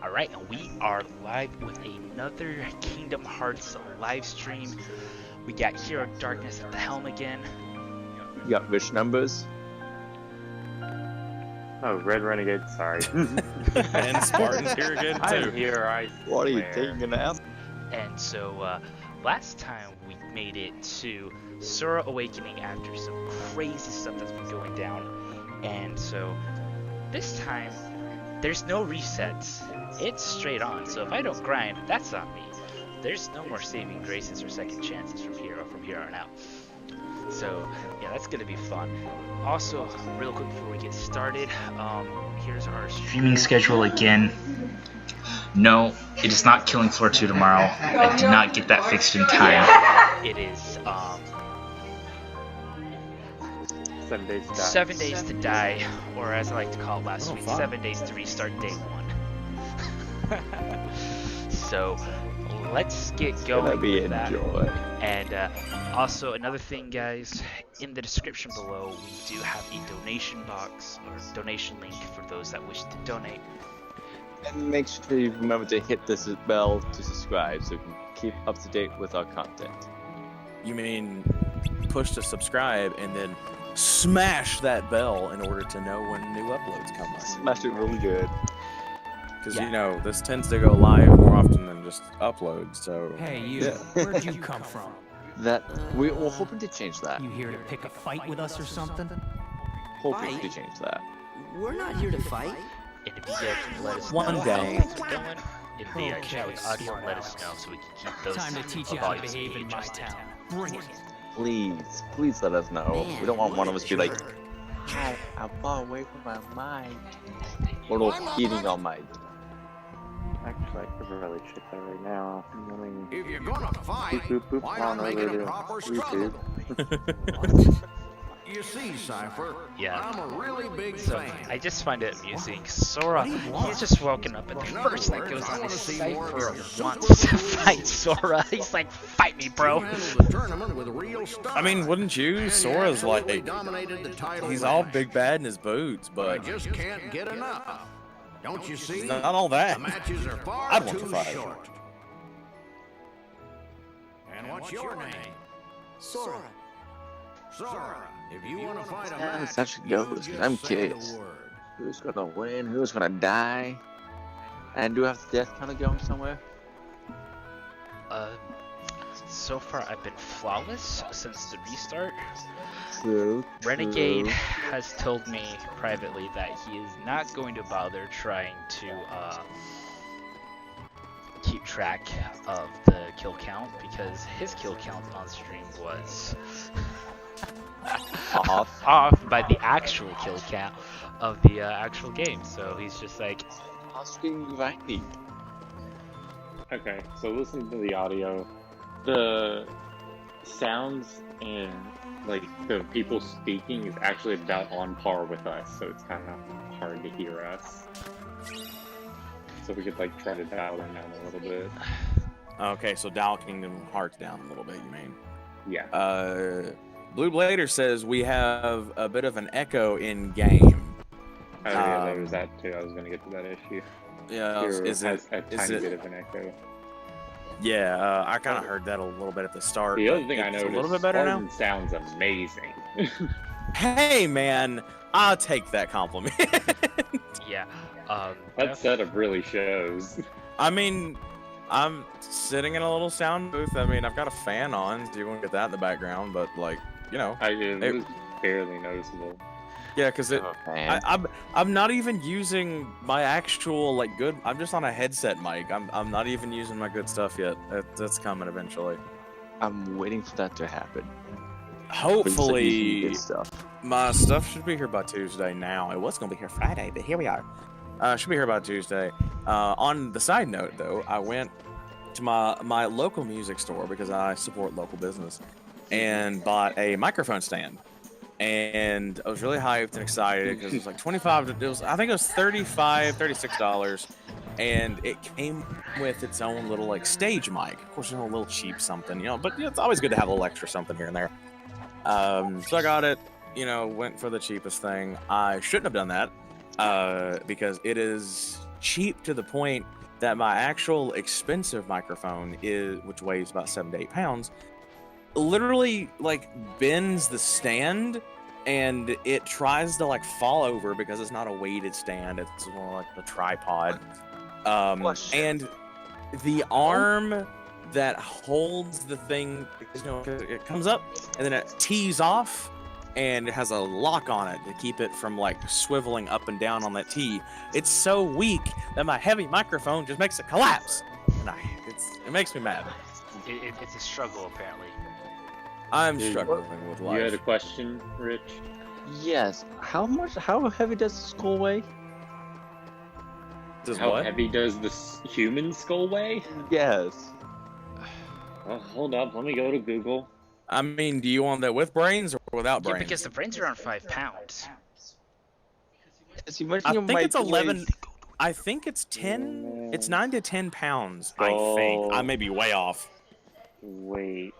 Alright, and we are live with another Kingdom Hearts live stream. We got Hero Darkness at the helm again. You got rich numbers. Oh, Red Renegade, sorry. And Spartan's here again too. I'm here, I What are you swear. taking out? And so, last time we made it to Sora Awakening after some crazy stuff that's been going down. And so, this time, there's no resets. It's straight on. So if I don't grind, that's on me. There's no more saving graces or second chances from here on out. So yeah, that's gonna be fun. Also, real quick before we get started, here's our streaming schedule again. No, it is not Killing Floor 2 tomorrow. I did not get that fixed in time. It is 7 days to die. 7 days to die, or as I like to call it last week, fun. 7 days to restart day 1. So let's get going Gonna be with that. enjoy. And also another thing, guys, in the description below we do have a donation box or donation link for those that wish to donate. And make sure you remember to hit this bell to subscribe so you can keep up to date with our content. You mean push to subscribe and then smash that bell in order to know when new uploads come up. Smash it really good. Because Yeah. you know, this tends to go live more often than just upload, so Hey, you. Yeah. Where'd you come from? That we're hoping to change that. You here to pick a fight with us or something? Hoping to Fight? change that. We're not here to fight. And if you guys can let us One know how day. things are going in the Okay, chat with audio, let us know so we can keep those Time to teach you how to volumes behave being in my adjusted. town. Bring it. Please let us know. We don't want one of us to be like, jerk. hi, I'm far away from my mic. Or no eating on mic. Actually, I could really check that right now. I mean, If you're gonna fight, boop, boop, why on not make it over a to proper YouTube. struggle? You see, Cypher, Yeah. I'm a really big So fan. I just find it amusing. Sora, he's just woken up, and the first thing that goes on is Cypher wants to fight Sora. He's like, fight me, You bro. handled the tournament with real style. I mean, wouldn't you? And Sora's like, absolutely dominated the title he's all match. big bad in his boots, I but just can't get enough. Don't you see? he's not all that. The matches are far I'd want too to fight. short. And what's your name? Sora. Sora. If you want to fight a Yeah, match, this actually you goes, 'cause just I'm say curious. the word. Who's gonna win? Who's gonna die? And do we have the death counter going somewhere? So far I've been flawless since the restart. True. Renegade has told me privately that he is not going to bother trying to keep track of the kill count because his kill count on stream was off by the actual kill count of the actual game. So he's just like, Asking Viking. Okay, so listening to the audio, the sounds and like the people speaking is actually about on par with us, so it's kind of hard to hear us. So we could like try to dial them down a little bit. Okay, so dial Kingdom Hearts down a little bit, you mean? Yeah. Blue Blader says we have a bit of an echo in game. Oh yeah, there was that too. I was gonna get to that issue. Yeah, Here is has it? a Is tiny it? bit of an echo. Yeah, I kind of heard that a little bit at the start. The other but thing I it's noticed, a little bit better now. Spartan sounds amazing. Hey man, I'll take that compliment. yeah. That setup really shows. I mean, I'm sitting in a little sound booth. I mean, I've got a fan on, so you won't get that in the background. But like, you know, It was barely noticeable. yeah, because it. I'm not even using my actual like good. I'm just on a headset mic. I'm not even using my good stuff yet. That's coming eventually. I'm waiting for that to happen. Hopefully, Good stuff. my stuff should be here by Tuesday. Now it was gonna be here Friday, but here we are. Should be here by Tuesday. On the side note, though, I went to my local music store because I support local business, and bought a microphone stand. And I was really hyped and excited because it was like I think it was $36, and it came with its own little like stage mic. Of course, it's a little cheap something, you know, but it's always good to have a little extra something here and there. So I got it, went for the cheapest thing. I shouldn't have done that because it is cheap to the point that my actual expensive microphone which weighs about 7 to 8 pounds, literally like bends the stand, and it tries to like fall over because it's not a weighted stand. It's more like a tripod. And the arm that holds the thing, it comes up and then it tees off, and it has a lock on it to keep it from like swiveling up and down on that tee. It's so weak that my heavy microphone just makes it collapse, and it makes me mad. It's a struggle, apparently. I'm Dude, struggling with You had a life. question, Rich? Yes. How heavy does the skull weigh? Does How what? heavy does the human skull weigh? Yes. Oh, hold up, let me go to Google. I mean, do you want that with brains or without Yeah, brains? because the brains are around 5 pounds. Yes, you mentioned I your think it's mic 11. weighs- I think it's 10. It's 9 to 10 pounds. I think. I may be way off. Wait.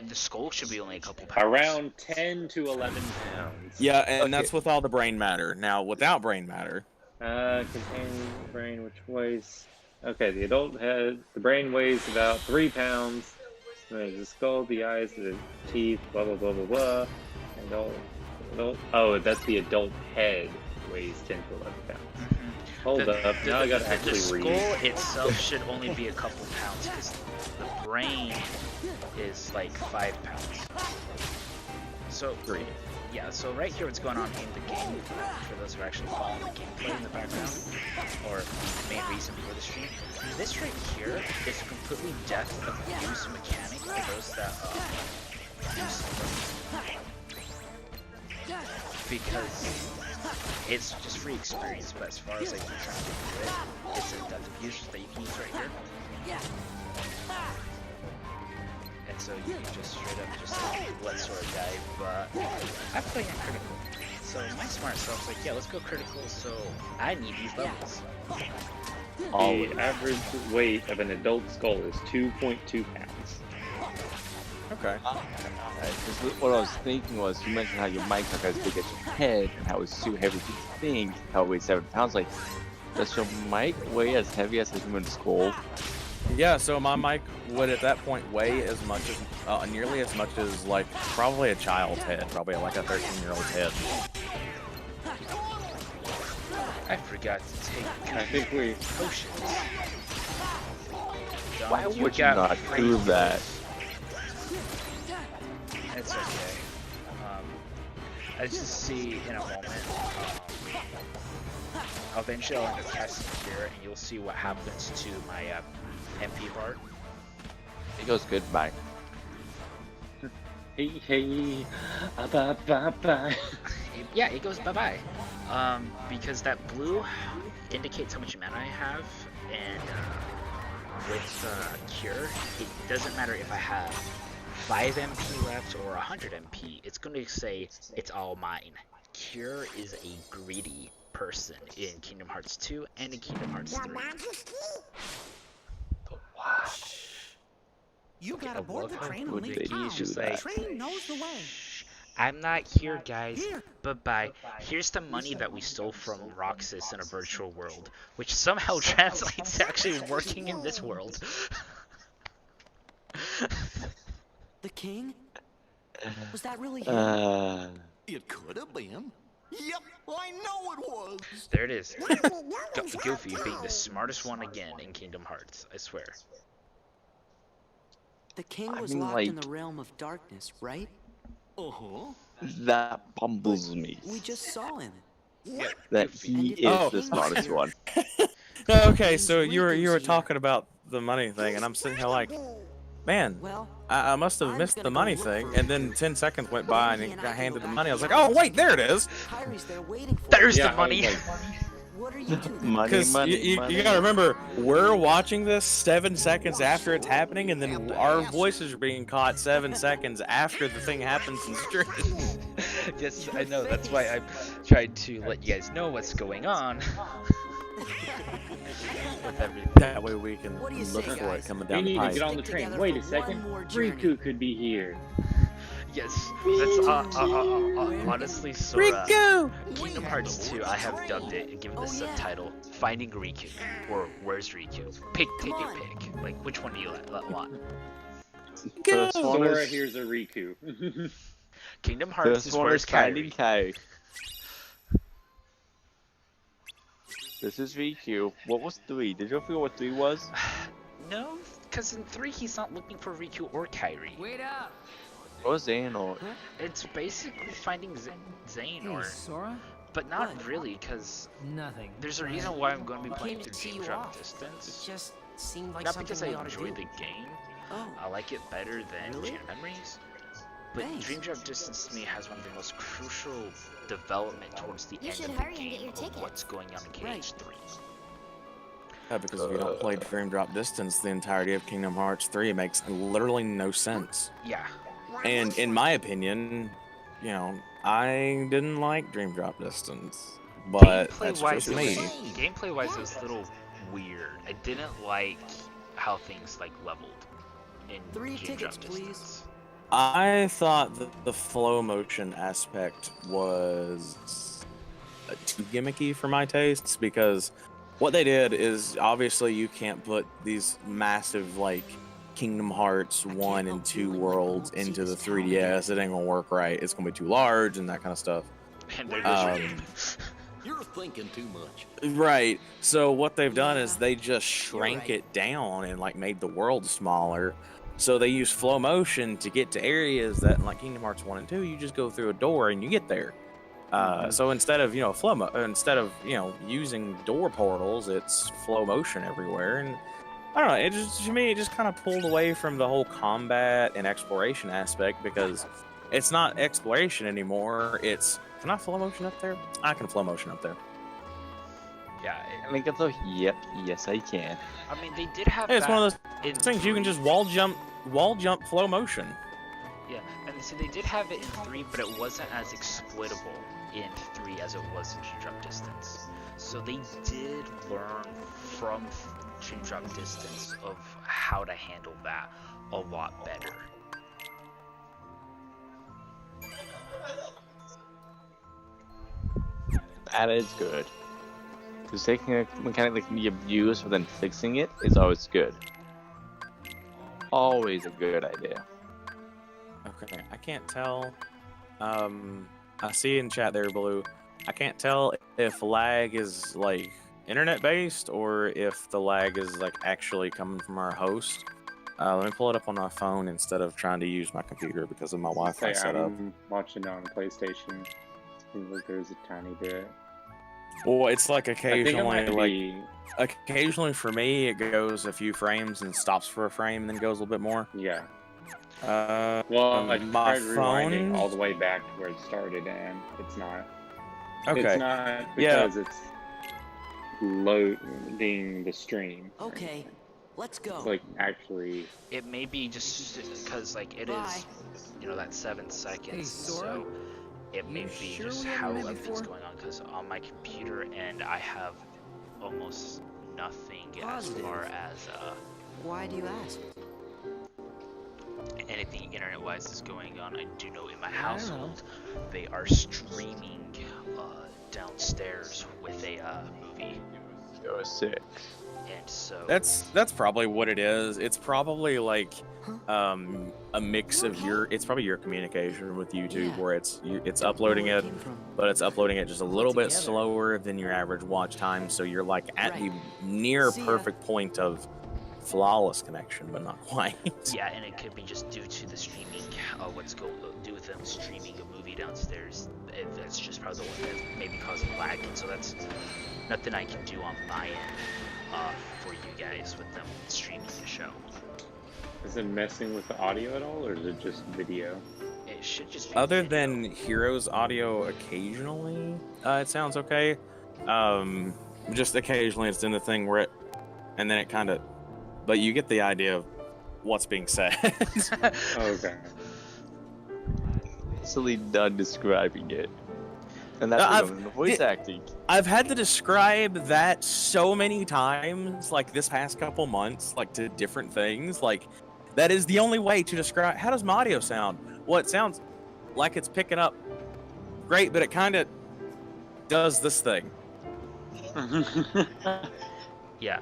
The skull should be only a couple pounds. Around 10 to 11 pounds. Yeah, and Okay. that's with all the brain matter. Now, without brain matter, Containing brain, which weighs... Okay, the adult head, the brain weighs about 3 pounds. There's the skull, the eyes, the teeth, blah, blah, blah, blah, blah. Adult... Oh, that's the adult head weighs 10 to 11 pounds. Mhm. Hold The- up, now I gotta the actually skull read. itself should only be a couple pounds, because the brain is like 5 pounds. So, Three. yeah, so right here what's going on in the game, for those who are actually following the gameplay in the background, or the main reason for the stream, this right here is a completely death of use mechanic for those that use because it's just free experience, but as far as like you're trying to do it, it's a death of use that you can use right here. And so you can just straight up just let Sora die, but I'm playing on critical. So my smart self's like, yeah, let's go critical, so I need these levels. The average weight of an adult skull is 2.2 pounds. Okay. What I was thinking was, you mentioned how your mic's not as big as your head, and how it's too heavy to think, how it weighs 7 pounds. Like, does your mic weigh as heavy as a human skull? Yeah, so my mic would at that point weigh as much as, nearly as much as like probably a child's head, probably like a 13-year-old's head. I forgot to take I think we... potions. Why Don't would you not do that? It's okay. I just see in a moment. Eventually I'll end up casting here, and you'll see what happens to my MP bar. It goes good, Mike. Hey, bye, bye, bye. Yeah, it goes bye-bye. Because that blue indicates how much mana I have, and with Cure, it doesn't matter if I have 5 MP left or 100 MP, it's going to say it's all mine. Cure is a greedy person in Kingdom Hearts 2 and in Kingdom Hearts 3. You gotta board the train and would leave they town. do The that? train knows the way. Shh, I'm not here, guys. Bye-bye. Here's the money that we stole from Roxas in a virtual world, which somehow translates to actually working in this world. The king? Was that really him? It could have been. Yep, I know it was. There it is. Goofy being the smartest one again in Kingdom Hearts, I swear. The king I was mean, locked in like- the realm of darkness, right? Uh-huh. That bumbles me. We just saw him. That he is Oh. the smartest one. Okay, so you were talking about the money thing, and I'm sitting here like, man, Well, I must have I'm missed gonna the go money look thing, for and then 10 seconds went by, and he and I got can handed go the back money. I to was like, the oh wait, there it is. Kyrie's there waiting for There's Yeah, the money! I was What are you doing? Money, Because money, you money. gotta remember, we're watching this 7 seconds after it's happening, and then our voices are being caught 7 seconds after the thing happens in stream. Yes, I know. That's why I tried to let you guys know what's going on. With everything. That way we can What do you look say, for it guys? coming We down the need to pipe. get on the Stick train. together Wait a for second. one more journey. Riku could be here. Yes, that's honestly Sora. Riku! Kingdom Hearts 2, I have dubbed it and given the subtitle Finding Riku or Where's Riku. Take your pick. Like, which one do you want? First one Sora, is, here's a Riku. Kingdom Hearts first is one Where's is Finding Kairi. Kai. This is Riku. What was 3? Did you feel what 3 was? No, because in 3 he's not looking for Riku or Kairi. Wait up. What was Zane or? It's basically finding Zane, or Sora? but not What? really, because Nothing. there's a reason why I'm going to be playing Came to through tee Dream you Drop off. It Distance. just seemed like Not something because I we ought to enjoy do. the game, Oh, I like it better than Really? Chain of Memories. But Thanks. Dream Drop Distance to me has one of the most crucial development towards the You end should of the hurry and get game your of what's going on in Right. KH3. Yeah, because if you don't play Dream Drop Distance, the entirety of Kingdom Hearts 3 makes literally no sense. Yeah, And in my opinion, you know, I didn't like Dream Drop Distance, but that's gameplay-wise, just it me. was gameplay-wise, it was a little weird. I didn't like how things like leveled in 3 Dream tickets, Drop please. Distance. I thought that the flow motion aspect was too gimmicky for my tastes, because what they did is obviously you can't put these massive like Kingdom Hearts 1 and 2 worlds into the 3DS. It ain't gonna work right. It's gonna be too large and that kind of stuff. And they're just Um, You're thinking too much. Right. So what they've done is they just shrank it down and like made the world smaller. So they use flow motion to get to areas that, like Kingdom Hearts 1 and 2, you just go through a door and you get there. So instead of using door portals, it's flow motion everywhere, and I don't know. It just, to me, it just kind of pulled away from the whole combat and exploration aspect, because it's not exploration anymore. It's, can I flow motion up there? I can flow motion up there. yeah. I mean, I thought, yep, yes, I can. I mean, they did have Hey, it's that one of in those things you can 3. just wall jump flow motion. Yeah, and so they did have it in 3, but it wasn't as exploitable in 3 as it was in Dream Drop Distance. So they did learn from Dream Drop Distance of how to handle that a lot better. That is good. Because taking a mechanic that can be abused but then fixing it is always good. Always a good idea. Okay, I can't tell. I see in chat there, Blue. I can't tell if lag is like internet based or if the lag is like actually coming from our host. Let me pull it up on my phone instead of trying to use my computer because of my Wi-Fi Say setup. I'm watching on PlayStation. Seems like there's a tiny bit. Well, it's like I think it occasionally, might like be. occasionally for me, it goes a few frames and stops for a frame, and then goes a little bit more. Yeah. Uh, Well, I my tried rewinding phone. all the way back to where it started, and it's not. Okay. It's not Yeah. because it's loading the stream. or Okay, anything. let's go. It's like actually. It may be just because like it Bye. is, you know, that 7 seconds. Hey, Sora? So it may You be sure just we how haven't met everything's before? going on. Because on my computer and I have almost nothing as Positive. far as Why do you ask? anything internet-wise is going on. I do know in my I don't know. household they are streaming downstairs with a movie, Go 6. and so That's probably what it is. It's probably like a mix of your. It's probably your communication with YouTube, Yeah. where it's uploading Where it, came from. but it's uploading it just a little bit Together. slower than your average watch time. So you're like at Right. the near See ya. perfect point of flawless connection, but not quite. yeah, and it could be just due to the streaming. What's going do with them streaming a movie downstairs? That's just probably the one that maybe causing lag, and so that's nothing I can do on my end for you guys with them streaming the show. Is it messing with the audio at all, or is it just video? It should just be Other video. than Heroes audio, occasionally it sounds okay. Just occasionally it's in the thing where it, and then it kind of, but you get the idea of what's being said. Okay. Easily done describing it. And that's I've- what the voice acting. I've had to describe that so many times, like this past couple months, like to different things. Like, that is the only way to describe. How does my audio sound? well, it sounds like it's picking up great, but it kind of does this thing. Yeah.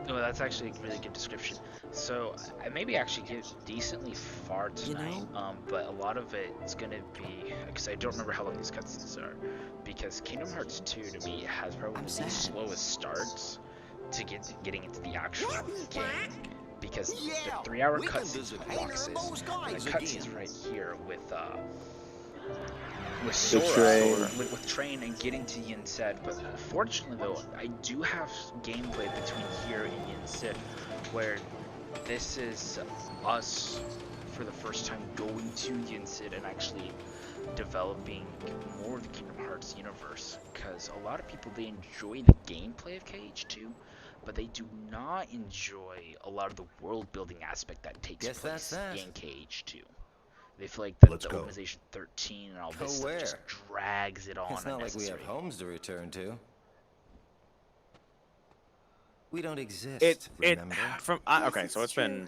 No, that's actually a really good description. So I maybe actually get decently far tonight, but a lot of it is gonna be because I don't remember how long these cutscenes are. Because Kingdom Hearts 2 to me has probably the slowest starts to getting into the actual game. Because the 3-hour cutscenes with Roxas, and the cutscenes right here with Sora, with Train and getting to Yin Sid. But fortunately though, I do have gameplay between here and Yin Sid, where this is us for the first time going to Yin Sid and actually developing more of the Kingdom Hearts universe. Because a lot of people, they enjoy the gameplay of KH2, but they do not enjoy a lot of the world building aspect that takes place in KH2. They feel like the Organization 13 and all this stuff just drags it on. It's not like we have homes to return to. We don't exist. Remember? Okay, so it's been.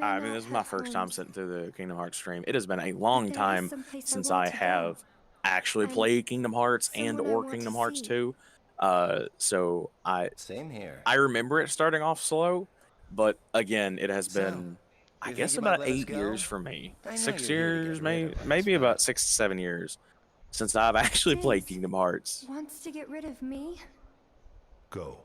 I mean, this is my first time sitting through the Kingdom Hearts stream. It has been a long time since I have actually played Kingdom Hearts or Kingdom Hearts 2. So Same here. I remember it starting off slow, but again, it has been, I guess, about 8 years for me. 6 years, maybe about 6 to 7 years since I've actually played Kingdom Hearts. Wants to get rid of me? Go.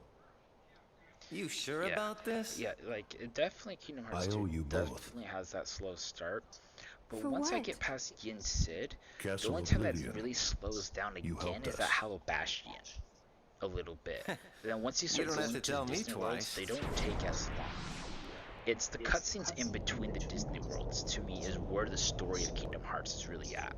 You sure about this? Yeah, like it definitely Kingdom Hearts 2 definitely has that slow start. But once I get past Yin Sid, the only time that really slows down again is at Hollow Bastion. A little bit. Then once you start going to the Disney worlds, they don't take as long. It's the cutscenes in between the Disney worlds, to me, is where the story of Kingdom Hearts is really at.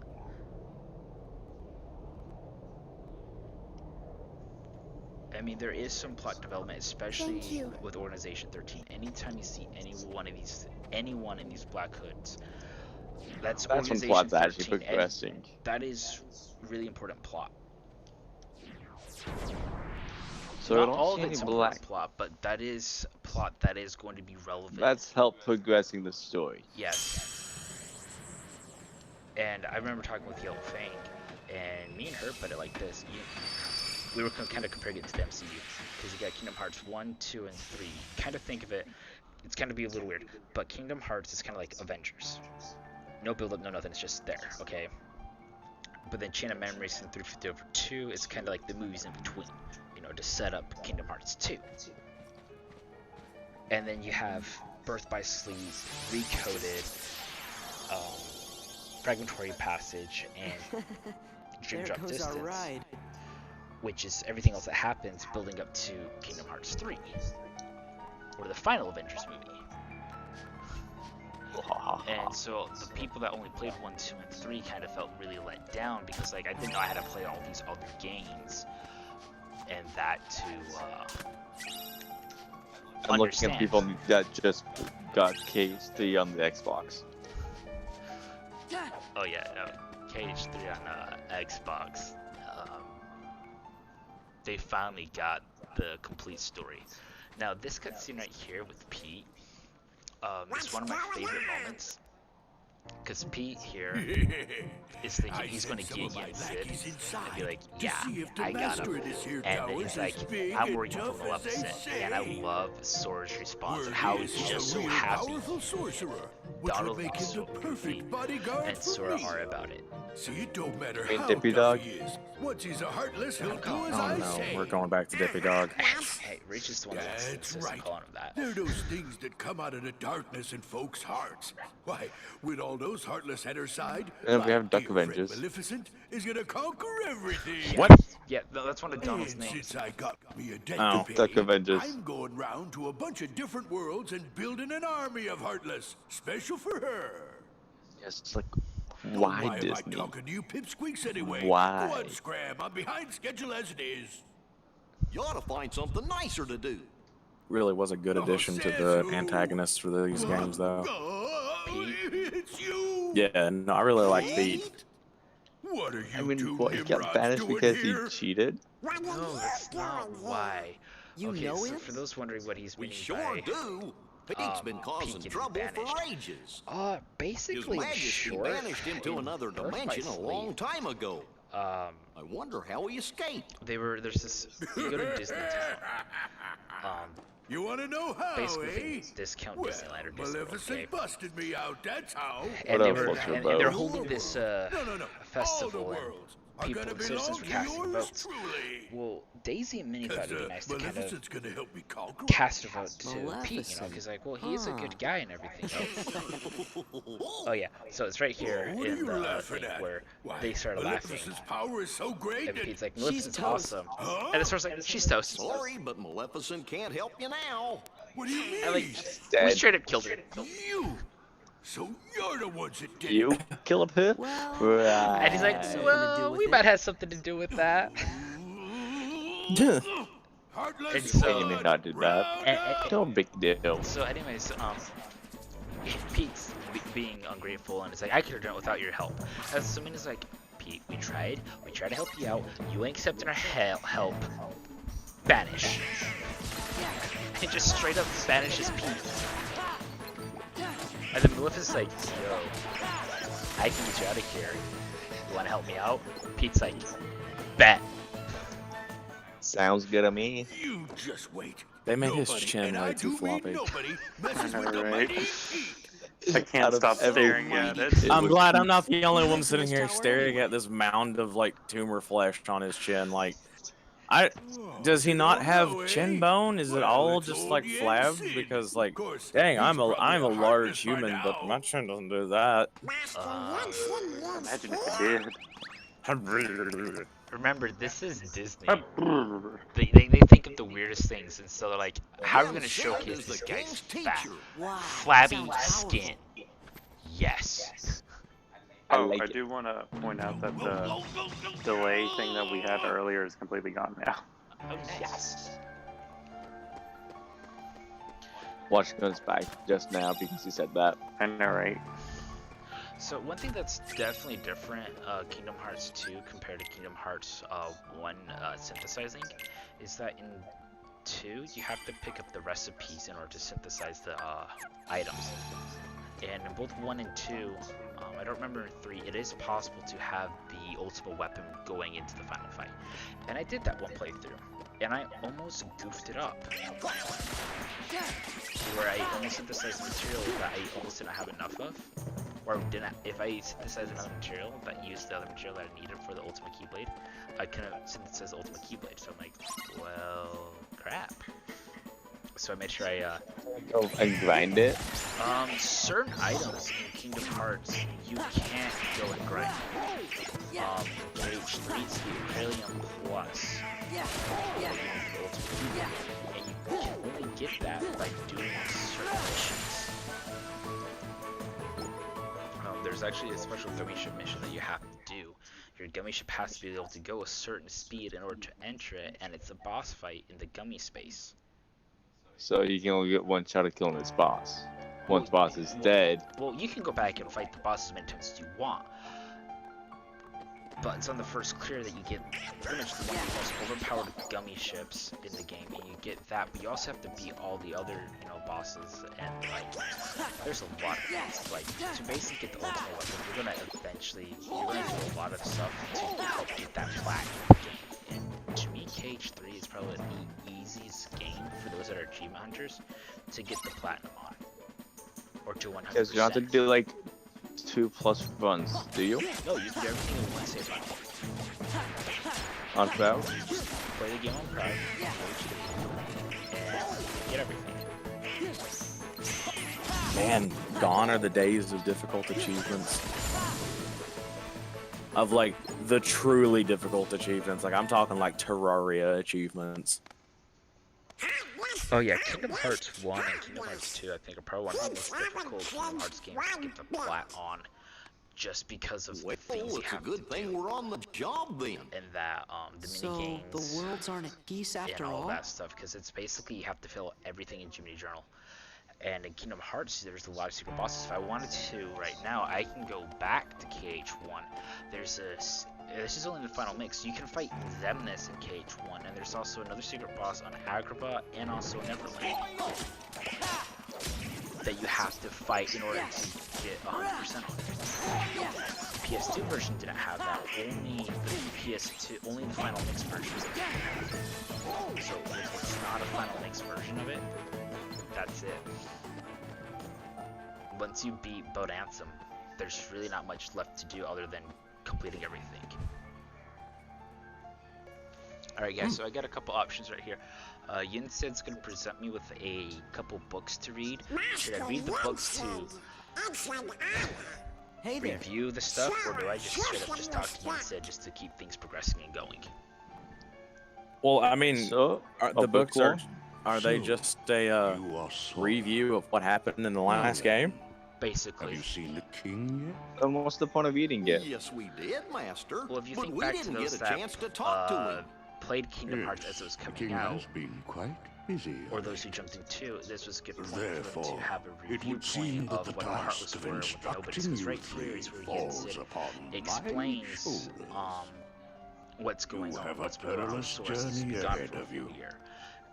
I mean, there is some plot development, especially with Organization 13. Anytime you see anyone in these Black Hoods, that's when Organization plot's 13, actually progressing. That is really important plot. So Not I don't all see of any it's black. plot, but that is plot that is going to be relevant. That's helped progressing the story. Yes. And I remember talking with Yellow Fang, and me and her put it like this. We were kind of comparing it to the MCU, because you got Kingdom Hearts 1, 2, and 3. Kind of think of it, it's going to be a little weird, but Kingdom Hearts is kind of like Avengers. No build-up, no nothing, it's just there, okay? But then Chain of Memories and 350 over 2 is kind of like the movies in between, you know, to set up Kingdom Hearts 2. And then you have Birth by Sleep, Recoded, Fragmentary Passage, and Dream Drop Distance, which is everything else that happens building up to Kingdom Hearts 3, or the final Avengers movie. And so the people that only played 1, 2, and 3 kind of felt really let down, because like I didn't know I had to play all these other games, and that to I'm looking at people that just got KH3 on the Xbox. Oh yeah, no, KH3 on Xbox. They finally got the complete story. Now this cutscene right here with Pete is one of my favorite moments, because Pete here is thinking he's going to get Yin Sid and be like, yeah, I got him. And then he's like, I'm working for Maleficent. And I love Sora's response and how he's just so happy. Donald is so goofy, and Sora are about it. See, it don't matter Hey, how Dippy tough Dog. he is. Once he's a heartless, he'll do as Oh I no, say. we're going back to Dippy Dog. Hey, Rich is the one that's That's insistent right. calling him that. They're those things that come out of the darkness in folks' hearts. Why, with all those heartless at her side, And we my have Duck dear friend Avengers. Maleficent is gonna conquer everything. What? Yeah, no, that's one of Donald's And names. since I got me a debt Oh. to pay, Duck Avengers. I'm going round to a bunch of different worlds and building an army of heartless, special for her. Yes, it's like, Why why am Disney? I talking to you pipsqueaks anyway? Why? Go on, Scram. I'm behind schedule as it is. You ought to find something nicer to do. Really was a good addition to the antagonists for these games, though. It's you. Yeah, no, I really like Pete. What are you I mean, two what, he got nimrods banished doing because here? he cheated? No, that's not why. You Okay, know so him? for those wondering what he's We meaning sure by do. Pete's been causing Pete getting trouble for banished. ages. His Basically Majesty short. banished him to in another Birth by dimension a long Sleep. time ago. I wonder how he escaped. There's this, you go to Disney Town. You want to know how, Basically, eh? discount Well, Disneyland or Disney World, Maleficent okay? busted me out, that's how. And What they up, were, Vulture and Bow? they're All holding the this world. No. festival, All the and worlds are people, gonna citizens were belong to casting yours votes. truly. Well, Daisy and Minnie thought it'd be nice to kind of Maleficent's gonna help me conquer. cast a vote to Pete, you know, Maleficent. because like, well, he's a good guy and everything. Oh yeah, so it's right here What are in you the laughing thing at? where Why, they started laughing. Maleficent's power is so great And that Pete's like, Maleficent's toast. awesome. Huh? And the source like, she's toast. Sorry, but Maleficent can't help you now. What do you mean? And like, we Dead. straight up killed her. You. So you're the ones that did You it. kill her? Well, Right. And he's like, Something to do well, with we it. might have something to do with that. Heartless And so- You may not do that. No big deal. So anyways, Pete's being ungrateful and it's like, I could have done it without your help. And so Mina's like, Pete, we tried to help you out, you ain't accepting our help, banish. And just straight up banishes Pete. And then Maleficent's like, yo, I can get you out of here. You wanna help me out? Pete's like, bet. Sounds good to me. You just wait. They made his Nobody, chin and way I too do mean floppy. Nobody messes with the Right. mighty Pete. I Out can't of stop staring at everybody, it. I'm was glad Pete. I'm not the only one sitting Missed here out staring anyway. at this mound of like tumor flesh on his chin. Like, does he You not don't have know, eh? chin bone? Is it Well, all it's just old like Yen flab? Sid. Because like, Of course, dang, he's I'm a probably large heartless by human, but now. my chin doesn't do that. Imagine if it did. Remember, this is Disney. Brrr. They think of the weirdest things, and so they're like, how are we gonna Yen Sid showcase is this the guy's king's fat, teacher. wow. flabby sounds powerful. skin? Yes. I Oh, like I it. do want to point out that the delay thing that we had earlier is completely gone now. Oh, yes. Watch goes back just now because he said that. I know, right? So one thing that's definitely different, Kingdom Hearts 2 compared to Kingdom Hearts 1 synthesizing, is that in 2 you have to pick up the recipes in order to synthesize the items. And in both 1 and 2, I don't remember in 3, it is possible to have the ultimate weapon going into the final fight. And I did that one playthrough, and I almost goofed it up. Where I almost synthesized material that I almost didn't have enough of. Or didn't, if I synthesized another material that used the other material that I needed for the ultimate keyblade, I couldn't synthesize the ultimate keyblade. So I'm like, well, crap. So I made sure I Go and grind it. certain items in Kingdom Hearts you can't go and grind. KH3 is the Imperium Plus. The ultimate keyblade. And you can only get that by doing certain missions. There's actually a special gummy ship mission that you have to do. Your gummy ship has to be able to go a certain speed in order to enter it, and it's a boss fight in the gummy space. So you can only get one shot at killing this boss. Once boss is dead, Well, you can go back and fight the boss as many times as you want. But it's on the first clear that you get pretty much one of the most overpowered gummy ships in the game, and you get that, but you also have to beat all the other, you know, bosses, and like, there's a lot of things. Like, to basically get the ultimate weapon, you're gonna do a lot of stuff to help get that platinum. And to me, KH3 is probably the easiest game for those that are achievement hunters to get the platinum on, or to 100%. because you don't have to do like 2+ runs, do you? No, you can do everything in one save file. On Proud? Just play the game on Proud, and get everything. Man, gone are the days of difficult achievements. Of like the truly difficult achievements. Like I'm talking like Terraria achievements. Oh yeah, Kingdom Hearts 1 and Kingdom Hearts 2 I think are probably one of the most difficult Kingdom Hearts games to get the plat on, just because of Well, the things you it's a have good to thing do, we're on the job then. and that the So mini the games worlds aren't geese after and all all? that stuff, because it's basically you have to fill everything in Jiminy Journal. And in Kingdom Hearts, there's a lot of secret bosses. If I wanted to right now, I can go back to KH1. There's this is only the final mix. You can fight Xemnas in KH1, and there's also another secret boss on Agrabah and also Neverland. that you have to fight in order to get 100% on it. The PS2 version didn't have that. Only the PS2, only the Final Mix version. So if it's not a Final Mix version of it, that's it. Once you beat Boat Anthem, there's really not much left to do other than completing everything. Alright guys, so I got a couple options right here. Yinsid's going to present me with a couple books to read. Should I read the books to review the stuff, or do I just straight up just talk to Yinsid just to keep things progressing and going? Well, I mean, So, the books are they just a review of what happened in the last game? Basically. Have you seen the king yet? then what's the point of eating it? Yes, we did, Master. Well, if you but think we back to didn't those get a that chance to talk to him. played Kingdom Hearts as it was The coming king out, has been quite busy. or those who jumped into it, this was a good point for Therefore, them to have a it review would seem point that of the what the task Heartless of were, what the Nobody's instructing you right three here is where falls Yinsid upon my explains shoulders. what's going You on, have a what's going on, perilous sources journey gone ahead from of you. here.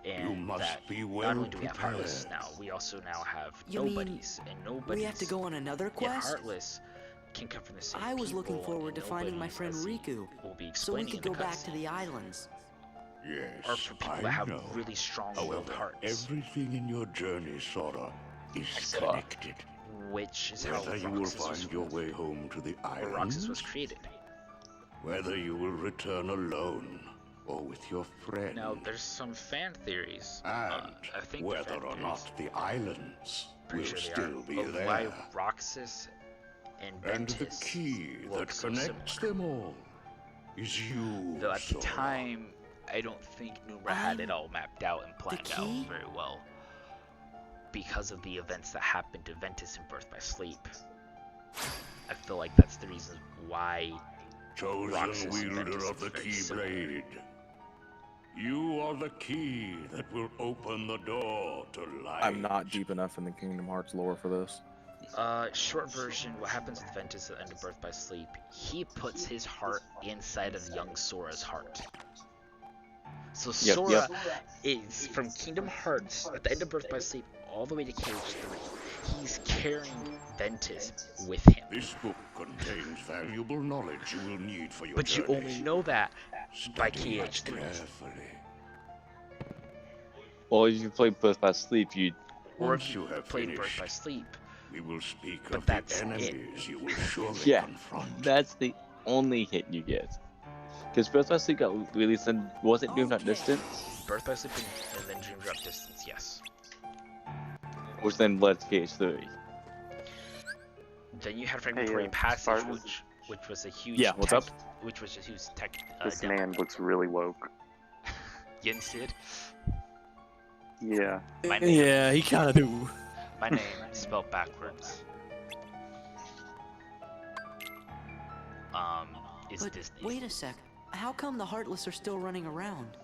You And must that be not well only do we have Heartless prepared. now, we also now have You mean Nobodies, and Nobodies. We have to go on another and quest? Heartless can come from the same I was looking people, forward to and finding my Nobodies, friend as he Riku, will be so we explaining could in go the back to cutscene, the islands. Yes, are for people I that have know. really strong-willed However, hearts, everything in your journey, Sora, is connected. which is how Whether you will Roxas was find your way home to the where Roxas was islands, created. whether you will return alone or with your friend, Now, there's some fan theories. and I think the whether fan or theories, not the islands will pretty sure they still are, be but there. why Roxas and And the Ventus key look that so connects similar. them all is you, Though at the Sora. time, I don't think Numra had it all mapped out and planned out key? very well, because of the events that happened to Ventus in Birth by Sleep. I feel like that's the reason why Chosen Roxas and wielder Ventus of the is very similar. Keyblade. You are the key that will open the door to life. I'm not deep enough in the Kingdom Hearts lore for this. Short version, what happens with Ventus at the end of Birth by Sleep, he puts his heart inside of young Sora's heart. So Yep, Sora yep. is, from Kingdom Hearts, at the end of Birth by Sleep, all the way to KH3, he's carrying Ventus with him. This book contains valuable knowledge you will need for your But you journey. only know that by Study it KH3. carefully. Or if you play Birth by Sleep, you Or Once if you you have played Birth finished, by Sleep. we will speak But of that's the it. enemies you will surely yeah, confront. that's the only hit you get. Because Birth by Sleep got released and wasn't Dream Drop Distance, Birth by Sleep and then Dream Drop Distance, yes. which then led to KH3. Then you had Fragmentary Hey, Passage, Spartan. which was a huge Yeah, what's tech, up? which was a huge tech This demo. man looks really woke. Yinsid. Yeah. My name, Yeah, he kind of do. my name is spelled backwards. Is But Disney. wait a sec. How come the Heartless are still running around?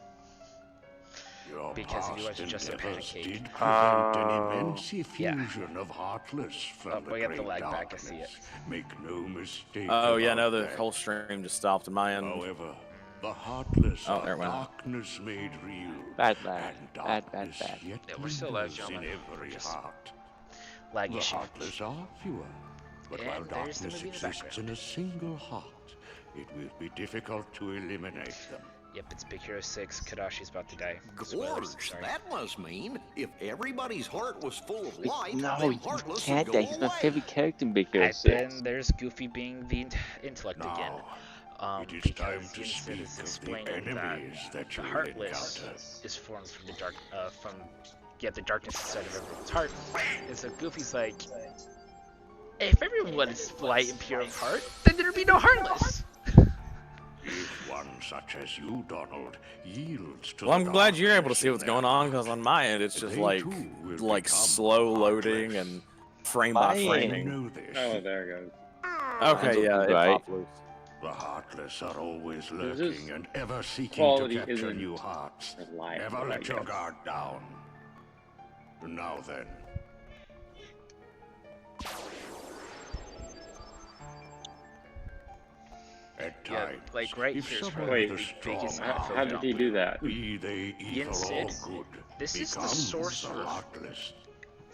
Your Because he past was just a endeavors pancake. did present an Oh. immense Yeah. effusion of Heartless from Oh, the we got the great lag back, I darkness. see it. Make no mistake. Oh yeah, no, about the that. whole stream just stopped on my end. However, the Heartless Oh, are there it went. darkness made real. Bad lag. And Bad, bad, darkness bad. yet Yeah, we're still live, lingers gentlemen. in every Just heart. Lag The issue. Heartless are fewer, but And while there's the darkness movie in the exists background. in a single heart, it will be difficult to eliminate them. Yep, it's Big Hero 6. Kadashi's about to die. Spoilers, Gorge, sorry. that must mean if everybody's heart was full of light, No, then you Heartless can't. would go He's my away. favorite character in Big Hero And 6. then there's Goofy being the intellect again. Now, it is time Because to Yinsid speak is of the explaining that enemies that the you will Heartless encounter. is formed from the dark, the darkness inside of everyone's heart. And so Goofy's like, if everyone is light and pure of heart, then there'd be no Heartless. If one such as you, Donald, yields to Well, the I'm glad you're able to darkness see in what's their going on, because on my end it's just They like too will become slow loading heartless. and frame by Fine. framing. know this. Oh, there it goes. Okay, yeah, it Right. popped loose. The Heartless are always There's lurking this and ever seeking to quality capture isn't new hearts. a lie, Never I let your guess. guard down. Now then. At Yeah, times, like right if here's someone where Wait, with a the strong biggest heart, How did he do that? be they evil or Yinsid, good, this is the becomes sorcerer. Heartless.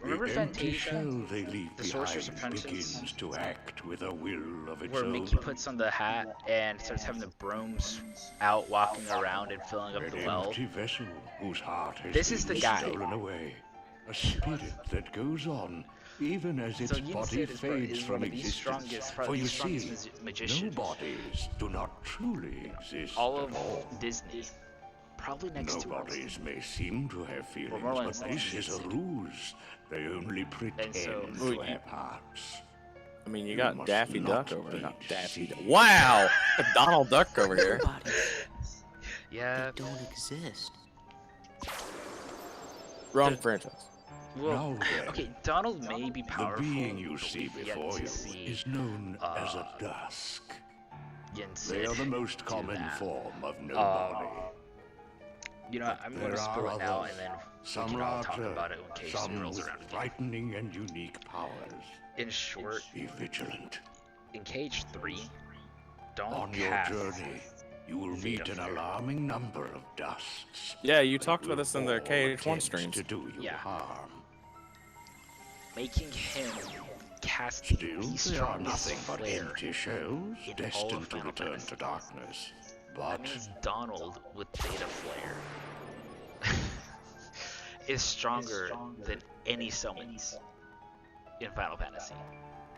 Remember The empty Fantasia? shell they leave The Sorcerer's behind Apprentice? begins to act with a will of its Where own. Mickey puts on the hat and starts having the brooms out walking around and filling up An the well. empty vessel whose heart has This been is the guy. stolen away. A spirit that goes on even as its So Yin body Sid fades is from one of the existence. strongest, For probably you the strongest see, magicians. no bodies do not truly exist All at of all. Disney. Probably next No to us. bodies may seem to have feelings, more but like this is a Sid. ruse. They only pretend so- to have hearts. I mean, you You got must Daffy not Duck over there. be Not Daffy Duck. deceived. Wow! Donald Duck over here. Bodies, Yeah. they don't exist. Wrong franchise. Well, Now then, okay, Donald may be the powerful. being you but see we've yet before to you see is known as a uh, dusk. Yin They are the Sid most do common that. form of nobody. You know, I'm going There to spill are it now, others, and then we some can all talk larger, about it in case it some rolls with around again. frightening and unique powers. In short, Be vigilant. in Cage 3, Donald On your casts journey, you will meet an alarming number of dusks. Yeah, you that talked about will this in the all KH1 attempt streams. to do you Yeah. harm. making him cast Still, the they are strongest nothing but flare. empty shells, in all destined of to Final return Fantasy. to darkness. That But means Donald with Beta Flare is stronger than any summons in Final Fantasy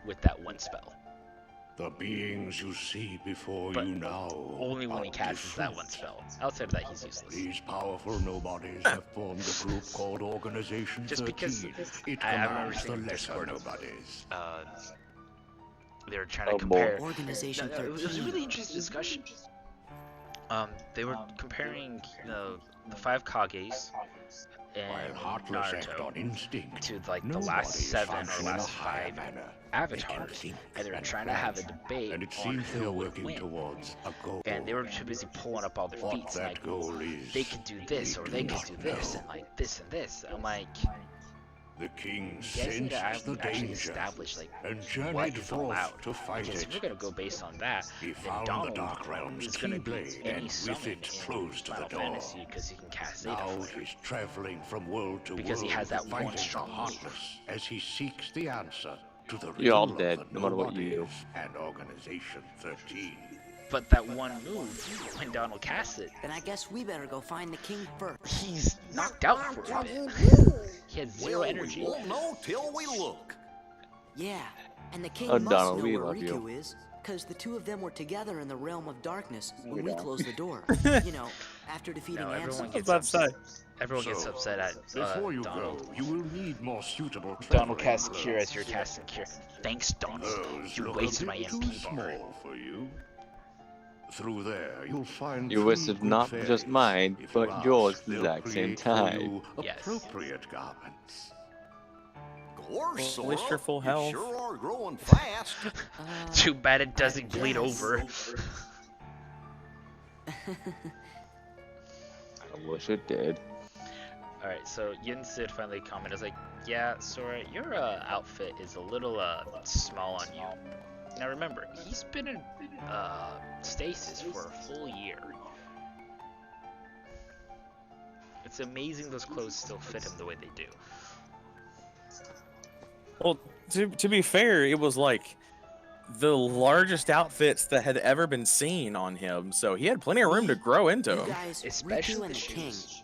with that one spell. the beings you see before But you now Only when are he casts that one different. spell. Outside of that, he's useless. These powerful nobodies have formed a group called Organization Just 13. because It I remember commands the seeing lesser Discord of, nobodies. They were trying to Oh, compare. Organization No, it was a 13. really interesting discussion. They were comparing the 5 Kages and While heartless act Naruto on instinct, to like the nobody last is 7 or functioning in a last higher 5 manner. avatars, think and they were and trying to have a plan. debate And it on seems they who are would working win. towards a goal. And they were too busy pulling up all their What feats, that like goal is, they could do this or we they do could do not this know. and like this and this. I'm like, The king you guys need to sensed the actually danger establish like and what journeyed is allowed. forth to fight Because it. if we're gonna go based on that, He then found Donald the Dark Realm's is gonna beat Keyblade, any and summon with it in closed Final the door. Fantasy because he can cast Zeta Now Flare. he's traveling from world to Because he world, has that one fighting strong the move. heartless as he seeks the answer to the You're all riddle dead, of the no matter what you do. nobodies and Organization 13. But that one move, when Donald casts it, Then I guess we better go find the king first. he's knocked out for a bit. He had zero Well, energy. we won't know till we look. Yeah, and the king Oh, must Donald, know we where love you. Riku is, because the two of them were together in the realm of darkness when we don't. closed the door. You know, after defeating No, everyone Ansem. gets about to say. upset. Everyone gets So, upset at Before you Donald. go, you will need more suitable Donald traveling casts clothes. Cure as you're casting Cure. Thanks, Donald. Those You look wasted a my bit too MP bar. small for you. Through there, you'll find Your wish three is good not fairies. just mine, If but you ask, yours at the they'll exact same create for time. you Yes. appropriate garments. Course, Well, at least Sora, you're full you health. sure are growing fast. Too bad it doesn't bleed guess. over. I wish it did. Alright, so Yin Sid finally commented, like, yeah, Sora, your outfit is a little small on you. Now remember, he's been in stasis for a full year. It's amazing those clothes still fit him the way they do. Well, to be fair, it was like the largest outfits that had ever been seen on him, so he had plenty of room to grow into You them. guys, Especially Riku and the the king. shoes.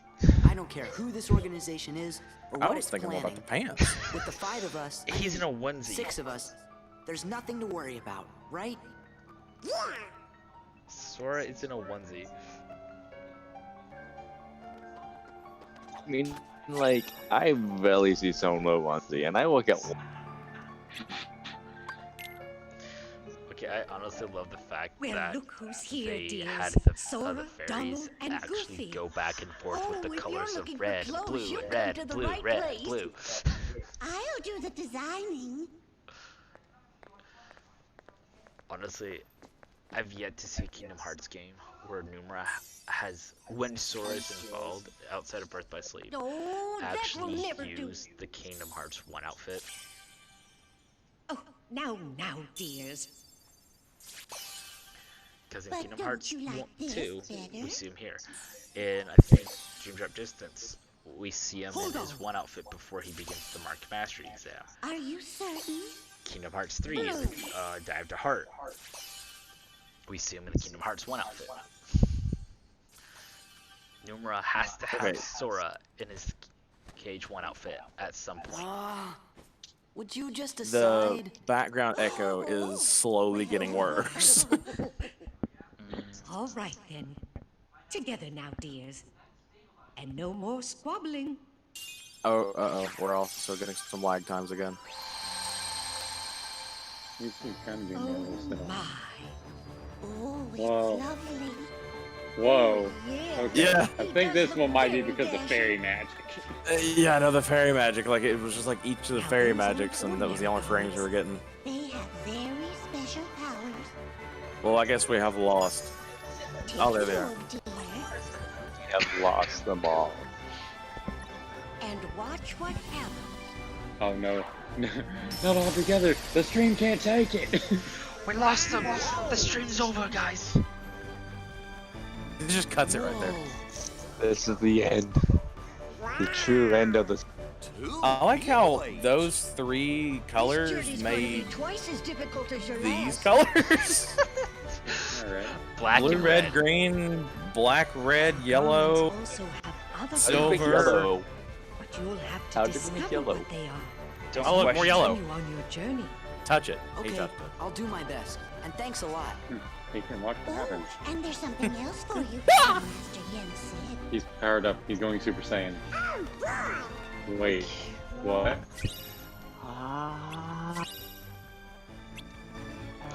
I don't care who this organization is or I what was it's thinking more planning. about the pants. With the 5 of us, I He's in mean, a onesie. 6 of us, there's nothing to worry about, right? Sora is in a onesie. I mean, like, I rarely see someone wear onesie, and I work at Okay, I honestly love the fact Well, that look who's here, they dears. had the Sora, fairies Donald, and actually Goofy. go back and forth with Oh, the if colors you're of looking for red, clothes, blue, you've and come red, to the blue, right red, place. blue. I'll do the designing. Honestly, I've yet to see a Kingdom Hearts game where Numera has, when Sora is involved, outside of Birth by Sleep, Oh, that will actually never do. use the Kingdom Hearts 1 outfit. Oh, now, dears. Because in But Kingdom don't Hearts you like 1, this 2, better? we see him here. In, I think, Dream Drop Distance, we see him in his one outfit before he begins the Mark Mastery exam. Are you certain? Kingdom Hearts 3, Dive to Heart. We see him in the Kingdom Hearts 1 outfit. Numera has to have Sora in his KH1 outfit at some point. Would you just The decide? background echo is slowly getting worse. All right then. Together now, dears. And no more squabbling. Oh, we're also getting some lag times again. You can kind of be nervous Oh now. my. Oh, it's Whoa. lovely. Whoa. Yeah. Okay. Yeah. I think this one might be because of fairy magic. Yeah, no, the fairy magic. Like, it was just like each of the fairy magics, and that was the only frames we were getting. They have very special powers. Well, I guess we have lost. Oh, there they are. Dear, We have lost them all. and watch what happens. Oh no. Not all together. The stream can't take it. We lost him! The stream's over, guys! It just cuts it right there. This is the end. The true end of the. I like how those three colors This journey's going to made be twice as difficult as your these last. colors. Alright. Black Blue, and red, green, black, red, yellow, Humans also have other silver. powers, Yellow. but you'll have to How did we discover make yellow? what they are. Don't Oh, look, more question- yellow. Continue on your journey. Touch it. He Okay, touched it. I'll do my best. And thanks a lot. He can watch what happens. Oh, and there's something else for you, Master Yen said. He's powered up. He's going Super Saiyan. Wait. What?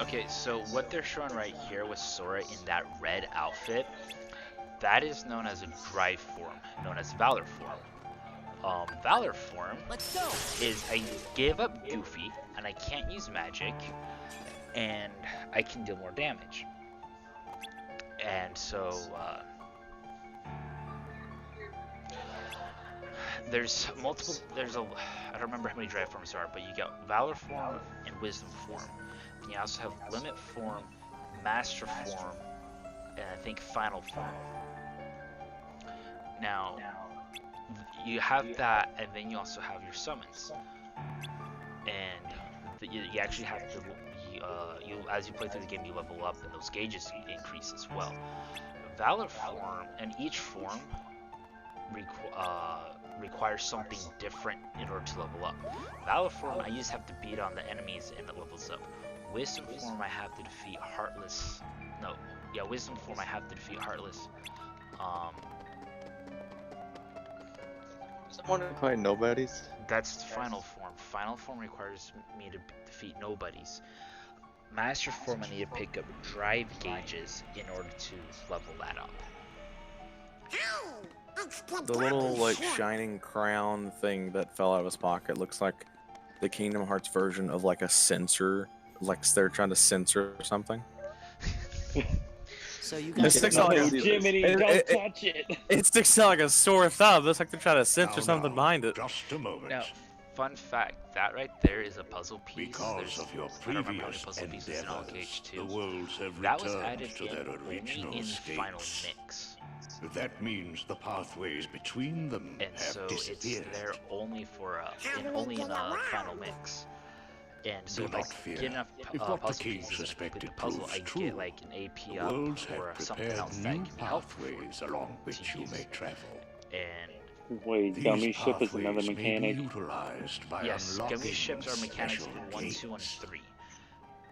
Okay, so what they're showing right here with Sora in that red outfit, that is known as a drive form, known as Valor form. Valor form Let's go. is I give up Goofy, and I can't use magic, and I can deal more damage. And so, there's multiple, I don't remember how many drive forms there are, but you got Valor form and Wisdom form. And you also have Limit form, Master form, and I think Final form. Now, you have that, and then you also have your summons. And you actually have to, as you play through the game, you level up, and those gauges increase as well. Valor form, and each form requires something different in order to level up. Valor form, I just have to beat on the enemies and it levels up. Wisdom form, I have to defeat Heartless. Wisdom form, I have to defeat Heartless. Someone require nobodies? That's the final form. Final form requires me to defeat nobodies. Master form, I need to pick up drive gauges in order to level that up. The little like shining crown thing that fell out of his pocket looks like the Kingdom Hearts version of like a sensor, like they're trying to censor or something. So you It guys sticks out like a, Jiminy, don't touch it. it sticks out like a sore thumb. Looks like they're trying to censor something behind it. Just a moment. Now, fun fact, that right there is a puzzle piece. Because of your I don't remember how many previous puzzle pieces in all endeavors, the KH2. worlds have That was returned added to their only original in Final states. Mix. That means the pathways between them And have so it's disappeared. there only for only in a Final Mix. And so Do if I not fear. get enough If what the puzzle king pieces with suspected the puzzle, proves I true, get like an AP The up worlds or have something prepared else that new can be helpful pathways along which you may travel. And Wait, These Gummy Ship is another pathways may be mechanic. utilized by yes, unlocking Gummy ships are mechanics special in 1, 2, and gates. 3.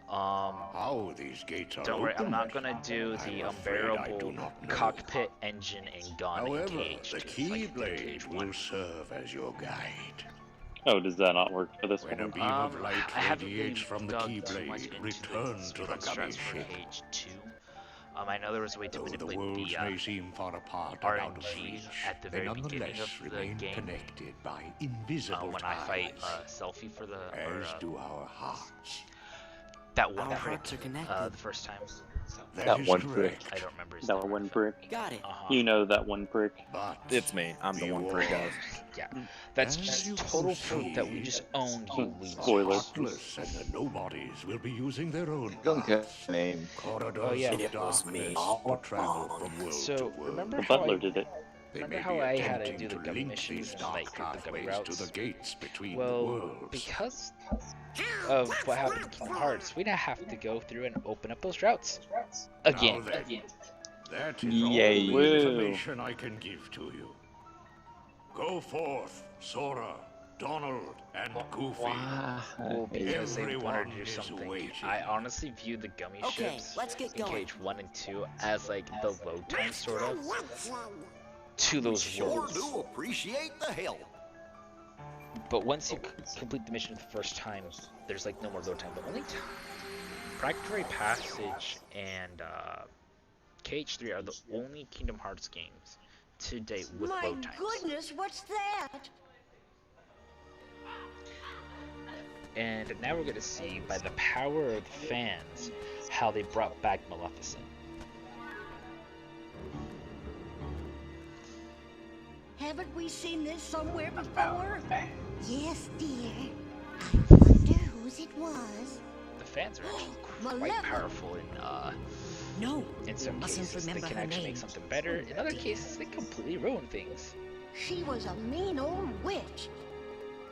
How these gates are Don't worry, I'm opened, not gonna do I'm the afraid I do unbearable not know. cockpit engine and gun in However, KH2. the It's like Keyblade KH1. will serve as your guide. Oh, does that not work for this When a one? beam of light I haven't radiates really from the dug too much Keyblade, into return the to the strats Gummy for ship. KH2. I know there was a way to Though the manipulate worlds the may seem far apart and out of RNG reach, at the they very beginning nonetheless of the remain game. connected by invisible When I fight ties, Selfie for the as do our hearts. that one Our prick hearts are connected. the first time. That is one correct. I don't remember his That name. one brick. Got it. You know that one brick. But It's me. I'm the one prick guy. Yeah, that's As just you total can proof that we see, just owned you Spoiler. Heartless and the nobodies will be using their own Don't get paths. name. Corridors Oh, yeah. of It was me darkness all to travel along. from world So to world. remember The how butler I, did it. remember how I had to do the gummy missions and like do the gummy routes? To the gates between the Well, worlds. because of what happened in Kingdom Hearts, we now have to go through and open up those routes again. Now then, that is Yay. all the information I can give to you. Go forth, Sora, Donald, and Goofy. Well, because they wanted to do Everyone is something. waiting. I honestly view the gummy Okay, ships let's get in going. Cage 1 and 2 as like the load time sort of to those Sure worlds. do appreciate the help. But once you complete the mission the first time, there's like no more load time. The only time Fractory Passage and Cage 3 are the only Kingdom Hearts games to date with My load times. goodness, what's that? And now we're gonna see, by the power of the fans, how they brought back Maleficent. Haven't we seen this somewhere before? Yes, dear. I wonder whose it was. The fans are actually quite Maleficent. powerful No, in some mustn't cases. They remember can her actually name. make something better. In other cases, they completely ruin things. she was a mean old witch.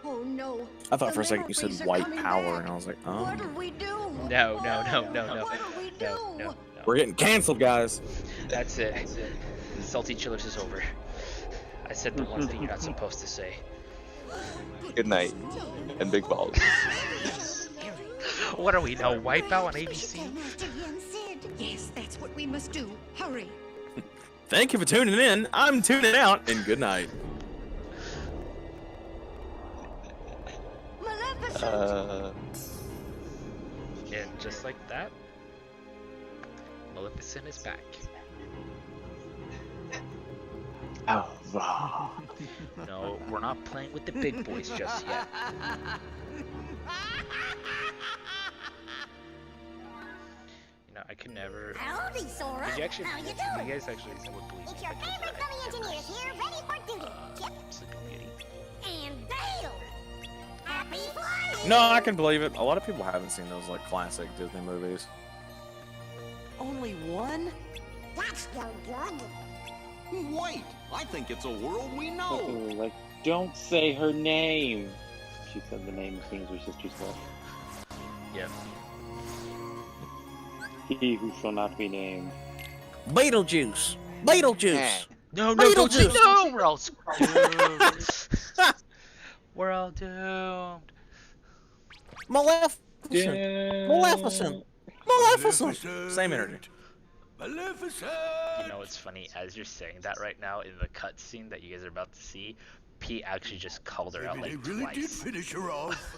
Oh no. I thought the for a second you said memories are white coming power, back. and I was like, oh. What'll we do? No. What'll we do? No. We're getting canceled, guys. That's it. Salty Chillers is over. I said the one thing you're not supposed to say. Good night. And big balls. What are we now? Wipeout on ABC? Master Yen Sid. Yes, that's what we must do. Hurry. Thank you for tuning in. I'm tuning out, and good night. Maleficent. And just like that, Maleficent is back. Oh, wow. No, we're not playing with the big boys just yet. You know, I could never. Howdy, Sora. Did you actually? How you You doing? guys actually would believe It's me your if I told favorite you gummy I engineers here, ready for duty. Chip Sleeping Beauty. and Dale. Happy flying. No, I can believe it. A lot of people haven't seen those like classic Disney movies. Only one? That's no good. Wait, I think it's a world we know. Like, don't say her name. She said the name as soon as her sisters left. Yeah. He who shall not be named. Beetlejuice. Beetlejuice. No, don't say no! We're all doomed. We're all doomed. Maleficent. Maleficent. Maleficent. Same energy. Maleficent! You know what's funny? As you're saying that right now in the cutscene that you guys are about to see, Pete actually just called her out Maybe like they really did twice. finish her off.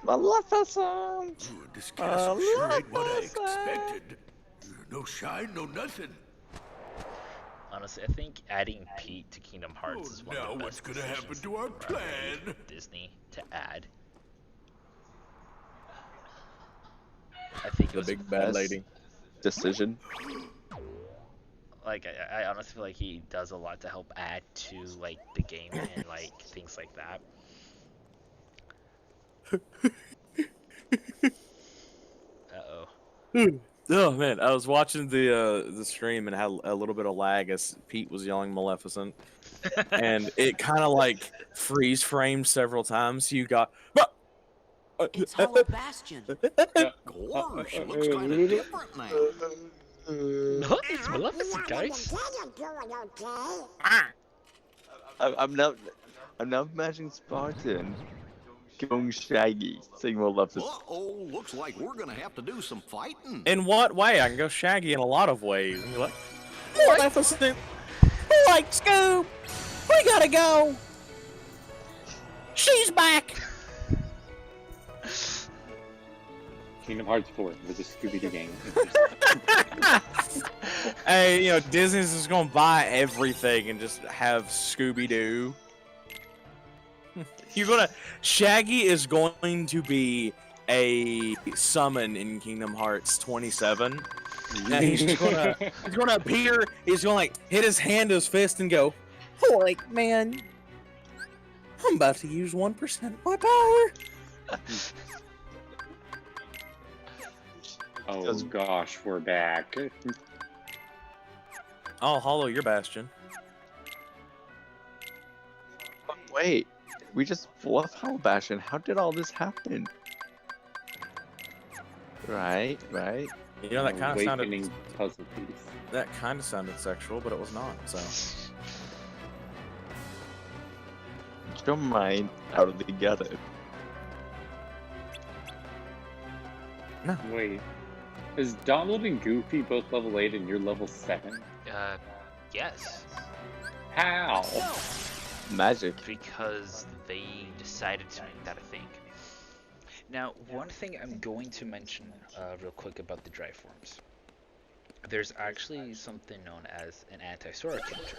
Maleficent! Ooh, this castle sure ain't what I expected. No shine, no nothing. Honestly, I think adding Pete to Kingdom Hearts Oh, is one now of the what's best gonna happen decisions to our ever made plan? from Disney to add. I think it The was big bad best. lady. Decision. like I honestly feel like he does a lot to help add to like the game and like things like that. Oh man, I was watching the stream and had a little bit of lag as Pete was yelling Maleficent, and it kind of like freeze framed several times. You got. It's Hollow Bastion. Gosh, it looks kind of different now. It's Maleficent, guys. I'm now imagining Spartan going Shaggy, saying Maleficent. Uh-oh, looks like we're gonna have to do some fighting. In what way? I can go Shaggy in a lot of ways. And you're like, Maleficent, like Scoob, we gotta go. She's back. Kingdom Hearts 4 was a Scooby-Doo game. Hey, you know Disney's just gonna buy everything and just have Scooby Doo. Shaggy is going to be a summon in Kingdom Hearts 27. And he's gonna appear. He's gonna like hit his hand to his fist and go, like man, I'm about to use 1% of my power. Oh gosh, we're back. I'll hollow your bastion. Wait, we just left Hollow Bastion. How did all this happen? Right. You know, that kind of sounded. Awakening puzzle piece. That kind of sounded sexual, but it was not. So. Get your mind out of together. No. Wait. Is Donald and Goofy both level 8 and you're level 7? Yes. How? Magic. Because they decided to make that a thing. Now, one thing I'm going to mention real quick about the dry forms. There's actually something known as an anti-Sora counter.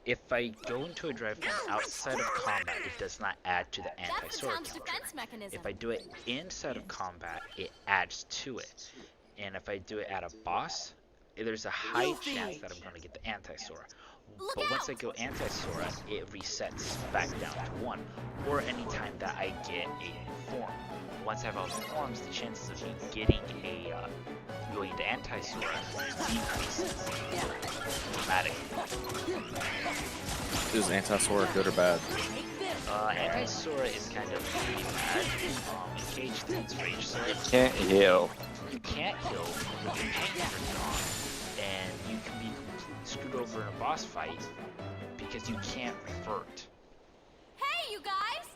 If I go into a dry form outside of combat, it does not add to the anti-Sora counter. If I do it inside of combat, it adds to it. And if I do it at a boss, there's a high chance that I'm going to get the anti-Sora. But once I go anti-Sora, it resets back down to 1. Or anytime that I get a form. Once I have all the forms, the chances of me getting a going into anti-Sora decreases dramatically. Is anti-Sora good or bad? Anti-Sora is kind of pretty bad. Engage things rage Sora. You can't heal. You can't heal, but your paintings are gone. And you can be completely screwed over in a boss fight because you can't revert. Hey, you guys!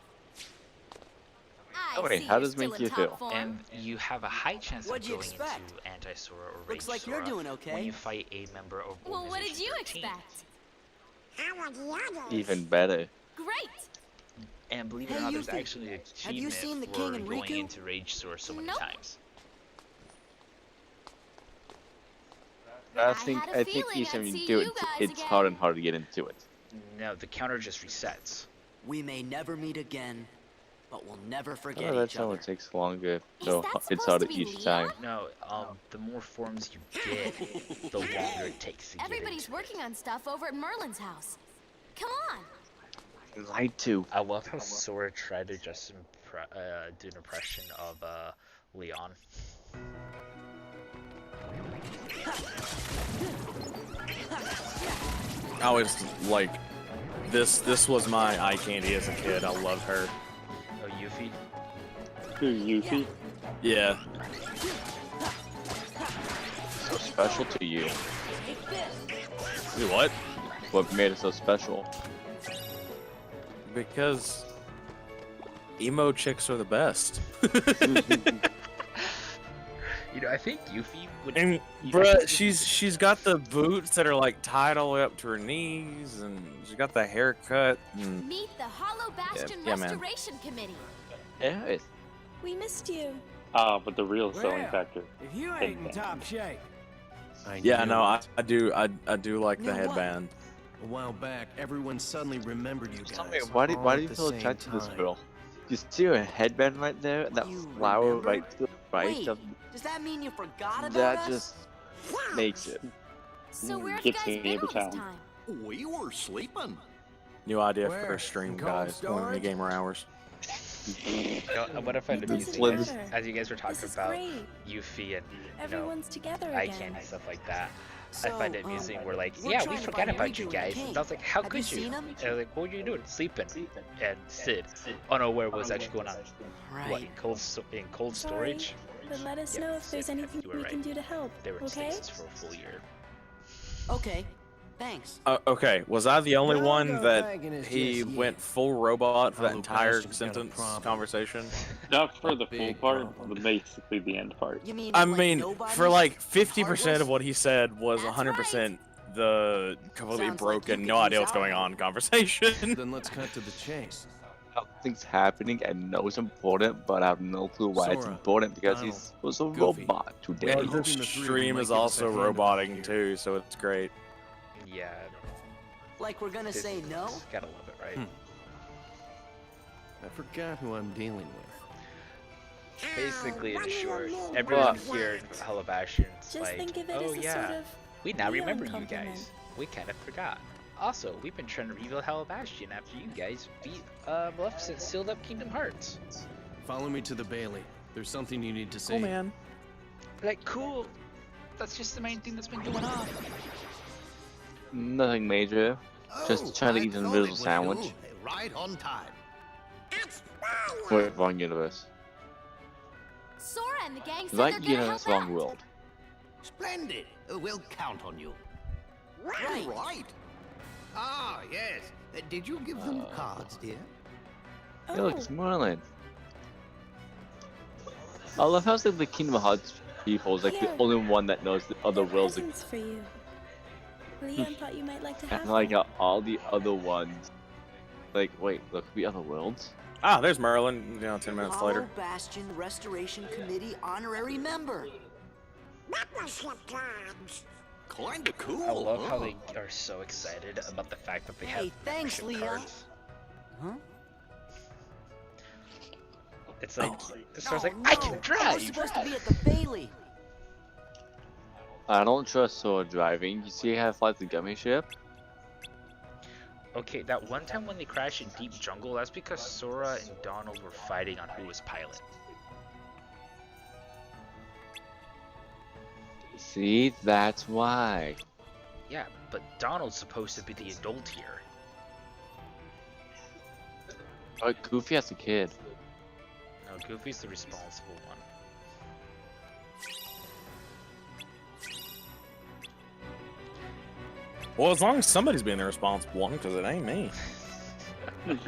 Oh wait, how does it make you feel? And you have a high chance of What'd you going expect? into anti-Sora or rage Looks like Sora you're doing okay. when you fight a member of Well, what did you Organization 13. expect? Even better. Great! And believe it Hey, or not, there's Yuffie, actually an have you achievement seen the for King and going Riku? into Rage Sora so many Nope. times. I think each time you do it, it's harder and harder to get into it. No, the counter just resets. We may never meet again, but we'll never forget Oh, that's each how other. it takes longer. Is So that it's supposed harder to be each Leon? time. No, the more forms you get, the longer it takes to get Everybody's into working on stuff over at Merlin's house. Come on! Lied to. I love how Sora tried to just do an impression of Leon. I always like this was my eye candy as a kid. I loved her. Oh, Yuffie? Who, Yuffie? Yeah. So special to you. Do what? What made it so special? Because emo chicks are the best. You know, I think Yuffie would. And bruh, she's got the boots that are like tied all the way up to her knees, and she's got the haircut. And Meet the Hollow Bastion yeah, man. Restoration Committee. Yeah. We missed you. But the real selling Well, factor. If you ain't in top shape. yeah, no, I do like the Know what? headband. A while back, everyone suddenly remembered you guys. Tell me, why do all you at the feel same attracted to this time. girl? You see her headband right there? That You flower remember? right to the right Wait, of does that mean you forgot about that us? just makes it. So where have you Gets guys me been every all this time. time? We were sleeping. New idea Where? for a stream, In Cold guys. One of the Storage? gamer hours. What if I It music doesn't as, matter. as you guys were talking This is about great. Yuffie and Everyone's together eye again. candy stuff like that? So, I find it amusing. We're like, we're yeah, we trying to forgot find about you Riku and guys. King. And I was like, how Have could you you? seen 'em? And I was like, what were you doing? Sleeping. And Sid, unaware what was actually going on. What, Right. in cold Sorry, storage? but let us Yeah, know if there's Sid, anything you were we right. can do to help. They were in Okay? stasis for a full year. Okay, thanks. Okay, was I the only No, one no, that thanking is he just went you. full robot for that Hollow entire Bastion's got a sentence problem. conversation? Not for the full big part, problem. but basically the end part. You mean I like mean, nobody? for like 50% Heartless? of what he said was That's 100% the completely Sounds like you broken, could no idea use what's going our on conversation. Then let's cut to the chase. Something's happening. I know it's important, but I have no clue why it's Sora, important because Donald, he was a Goofy. robot today. Well, hoping this the three of you stream might is give us also a hand over roboting here. too, so it's great. Yeah, Like we're gonna say no? gotta love it, right? I forgot who I'm dealing with. Basically, in short, everyone here in Hollow Bastion's Just like, think of it oh as a yeah, sort of we now Leon remember you compliment. guys. We kind of forgot. Also, we've been trying to rebuild Hollow Bastion after you guys beat Maleficent sealed up Kingdom Hearts. Follow me to the Bailey. There's something you need to see. Cool, man. Like, cool. That's just the main thing that's been going on. Nothing major. Just trying to eat an invisible sandwich. Right on time. Wait, wrong universe. Sora and the gang said Like they're gonna universe, help wrong out. world. Splendid. We'll count on you. Right. Ah, yes. Did you give them cards, dear? Hey, look, it's Merlin. I love how it's like the Kingdom Hearts people is like the only one that knows the other worlds. Presents for you. Leon thought you might like to have And like them. all the other ones. Like, wait, look, the other worlds? Ah, there's Merlin. 10 minutes Hollow Oh. later. Bastion Restoration Committee honorary member. Kinda cool. I love how they are so excited about the fact that they have Hey, thanks, membership Leon. cards. Huh? It's like, Sora's Oh, like, I can no, drive! I was supposed to be at the Bailey. I don't trust Sora driving. You see how it flies the gummy ship? Okay, that one time when they crashed in Deep Jungle, that's because Sora and Donald were fighting on who was pilot. See, that's why. Yeah, but Donald's supposed to be the adult here. But Goofy has a kid. No, Goofy's the responsible one. Well, as long as somebody's being the responsible one, because it ain't me. I'm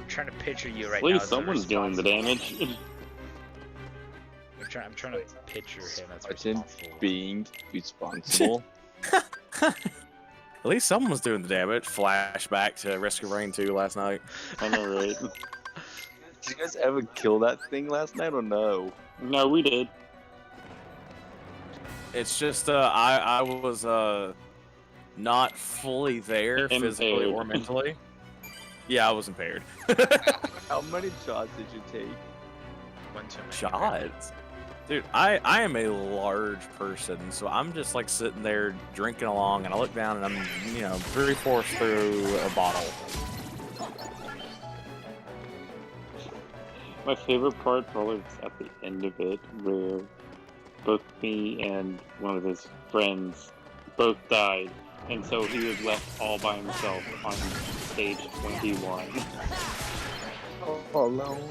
trying to picture you right At now. least as the someone's doing the responsible damage. I'm trying to picture him as Imagine responsible. being responsible. At least someone was doing the damage. Flashback to Risk of Rain 2 last night. I know, right? Did you guys ever kill that thing last night or no? No, we did. It's just, I was, not fully there physically or Impaired. mentally. Yeah, I was impaired. How many shots did you take? One too many. Shots? Dude, I am a large person, so I'm just like sitting there drinking along, and I look down and I'm, 3/4 through a bottle. My favorite part probably was at the end of it, where both me and one of his friends both died, and so he was left all by himself on stage 21. All alone.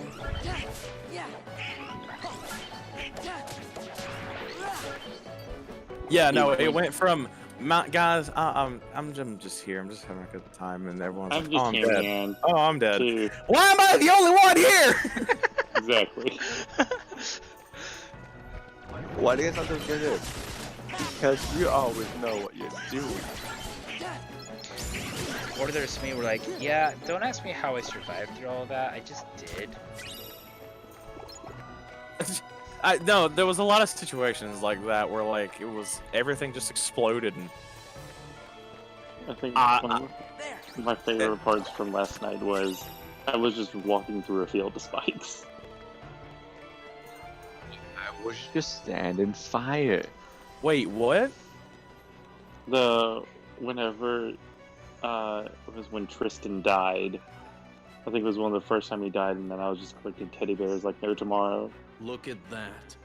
Yeah, no, it went from guys. I'm just here. I'm just having a good time, and everyone's I'm like, just "Oh, I'm here, dead. man. Oh, I'm dead. Too. Why am I the only one here?" Exactly. Why do you guys not do this? Because you always know what you're doing. Or there's me, we're like, yeah, don't ask me how I survived through all that. I just did. No, there was a lot of situations like that where like it was everything just exploded and I think one of my favorite parts from last night was I was just walking through a field of spikes. I was just standing fire. Wait, what? Whenever it was when Tristan died. I think it was one of the first time he died, and then I was just collecting teddy bears like no tomorrow. Look at that.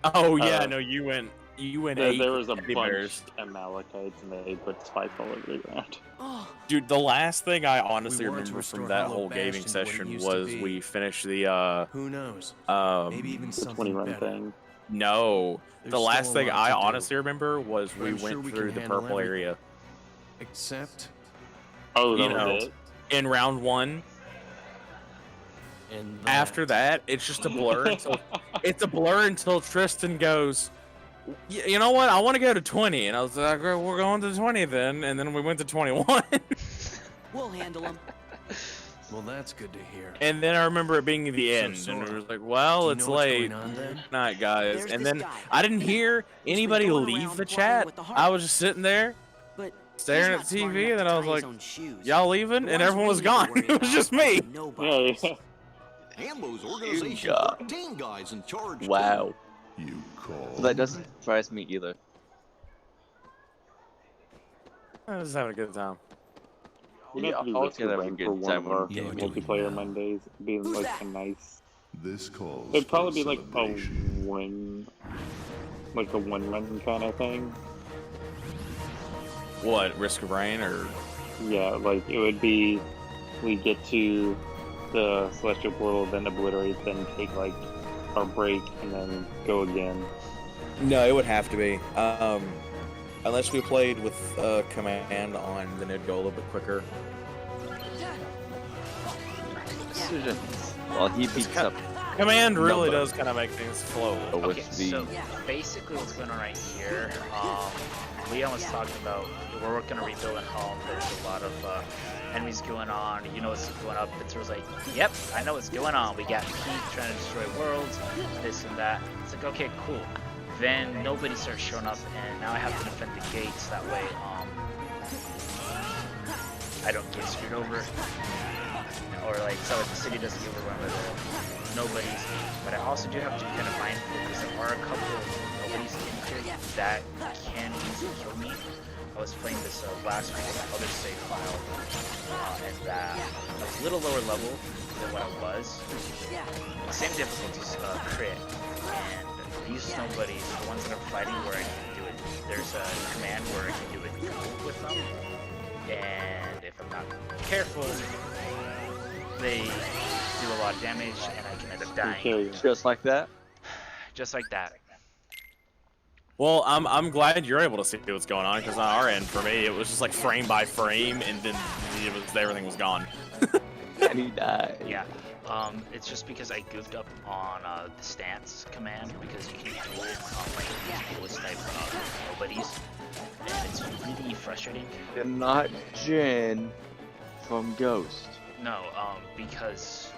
Oh yeah, no, you went There was a teddy bunch bears. of Amalekites, and they put spikes all over the ground. Dude, the last thing I honestly We want to remember restore from that Hollow whole gaming Bastion to what it session used to was be. we finished the Who knows? maybe even The something 20 run better. thing. No, There's the last still a thing lot I to do, honestly remember was but we I'm went sure we through can the handle purple everything. area Except Oh, that You was know, it? in round one. in After that, it's just a blur until Tristan goes, you know what? I want to go to 20, and I was like, we're going to 20 then, and then we went to 21. We'll handle them. Well, that's good to hear. And then I remember it being the end, and Sora, it was like, well, do you it's know what's late. going on then? Good night, guys. There's And this then guy. I didn't hear anybody going leave around the playing chat. with the heart. I was just sitting there But staring at he's the not smart TV, enough and then to I was tie his like, own shoes. y'all leaving? The And ones everyone we was need to gone. worry It was about just are me. the nobodies. Yeah, Hambo's organization God. 13 guys in charge. too. Wow. You call That doesn't surprise me either. I was just having a good time. We'd Yeah, have to do I'll Risk get of that Rain good for one time of our when you're doing multiplayer well. Mondays, being Who's like that? a nice. this calls It'd for probably be like a celebration. one run kind of thing. What, Risk of Rain or Yeah, like it would be, we get to the celestial portal, then obliterate, then take like our break, and then go again. No, it would have to be. Unless we played with command on, then it'd go a little bit quicker. Well, he beats up. Command really does kind of make things flow. Okay, so basically what's going on right here, Leon was talking about, we're working on rebuilding home, there's a lot of enemies going on, you know what's going up, and Sora's like, yep, I know what's going on, we got Pete trying to destroy worlds, this and that. It's like, okay, cool. Then nobody starts showing up, and now I have to defend the gates, that way I don't get screwed over, or like, so the city doesn't get overrun by the nobodies, but I also do have to be kind of mindful, because there are a couple of nobodies in here that can easily kill me. I was playing this last week on my other save file, and that I was a little lower level than what I was. Same difficulties, crit, and these nobodies, the ones that I'm fighting where I can do it, there's a command where I can do it with them, and if I'm not careful, they do a lot of damage, and I can end up dying. Just like that? Just like that. Well, I'm glad you're able to see what's going on, because on our end, for me, it was just like frame by frame, and then everything was gone. And he died. Yeah. It's just because I goofed up on the stance command, because you can duel like duelist type nobodies, and it's really frustrating. You're not Jin from Ghost. No, because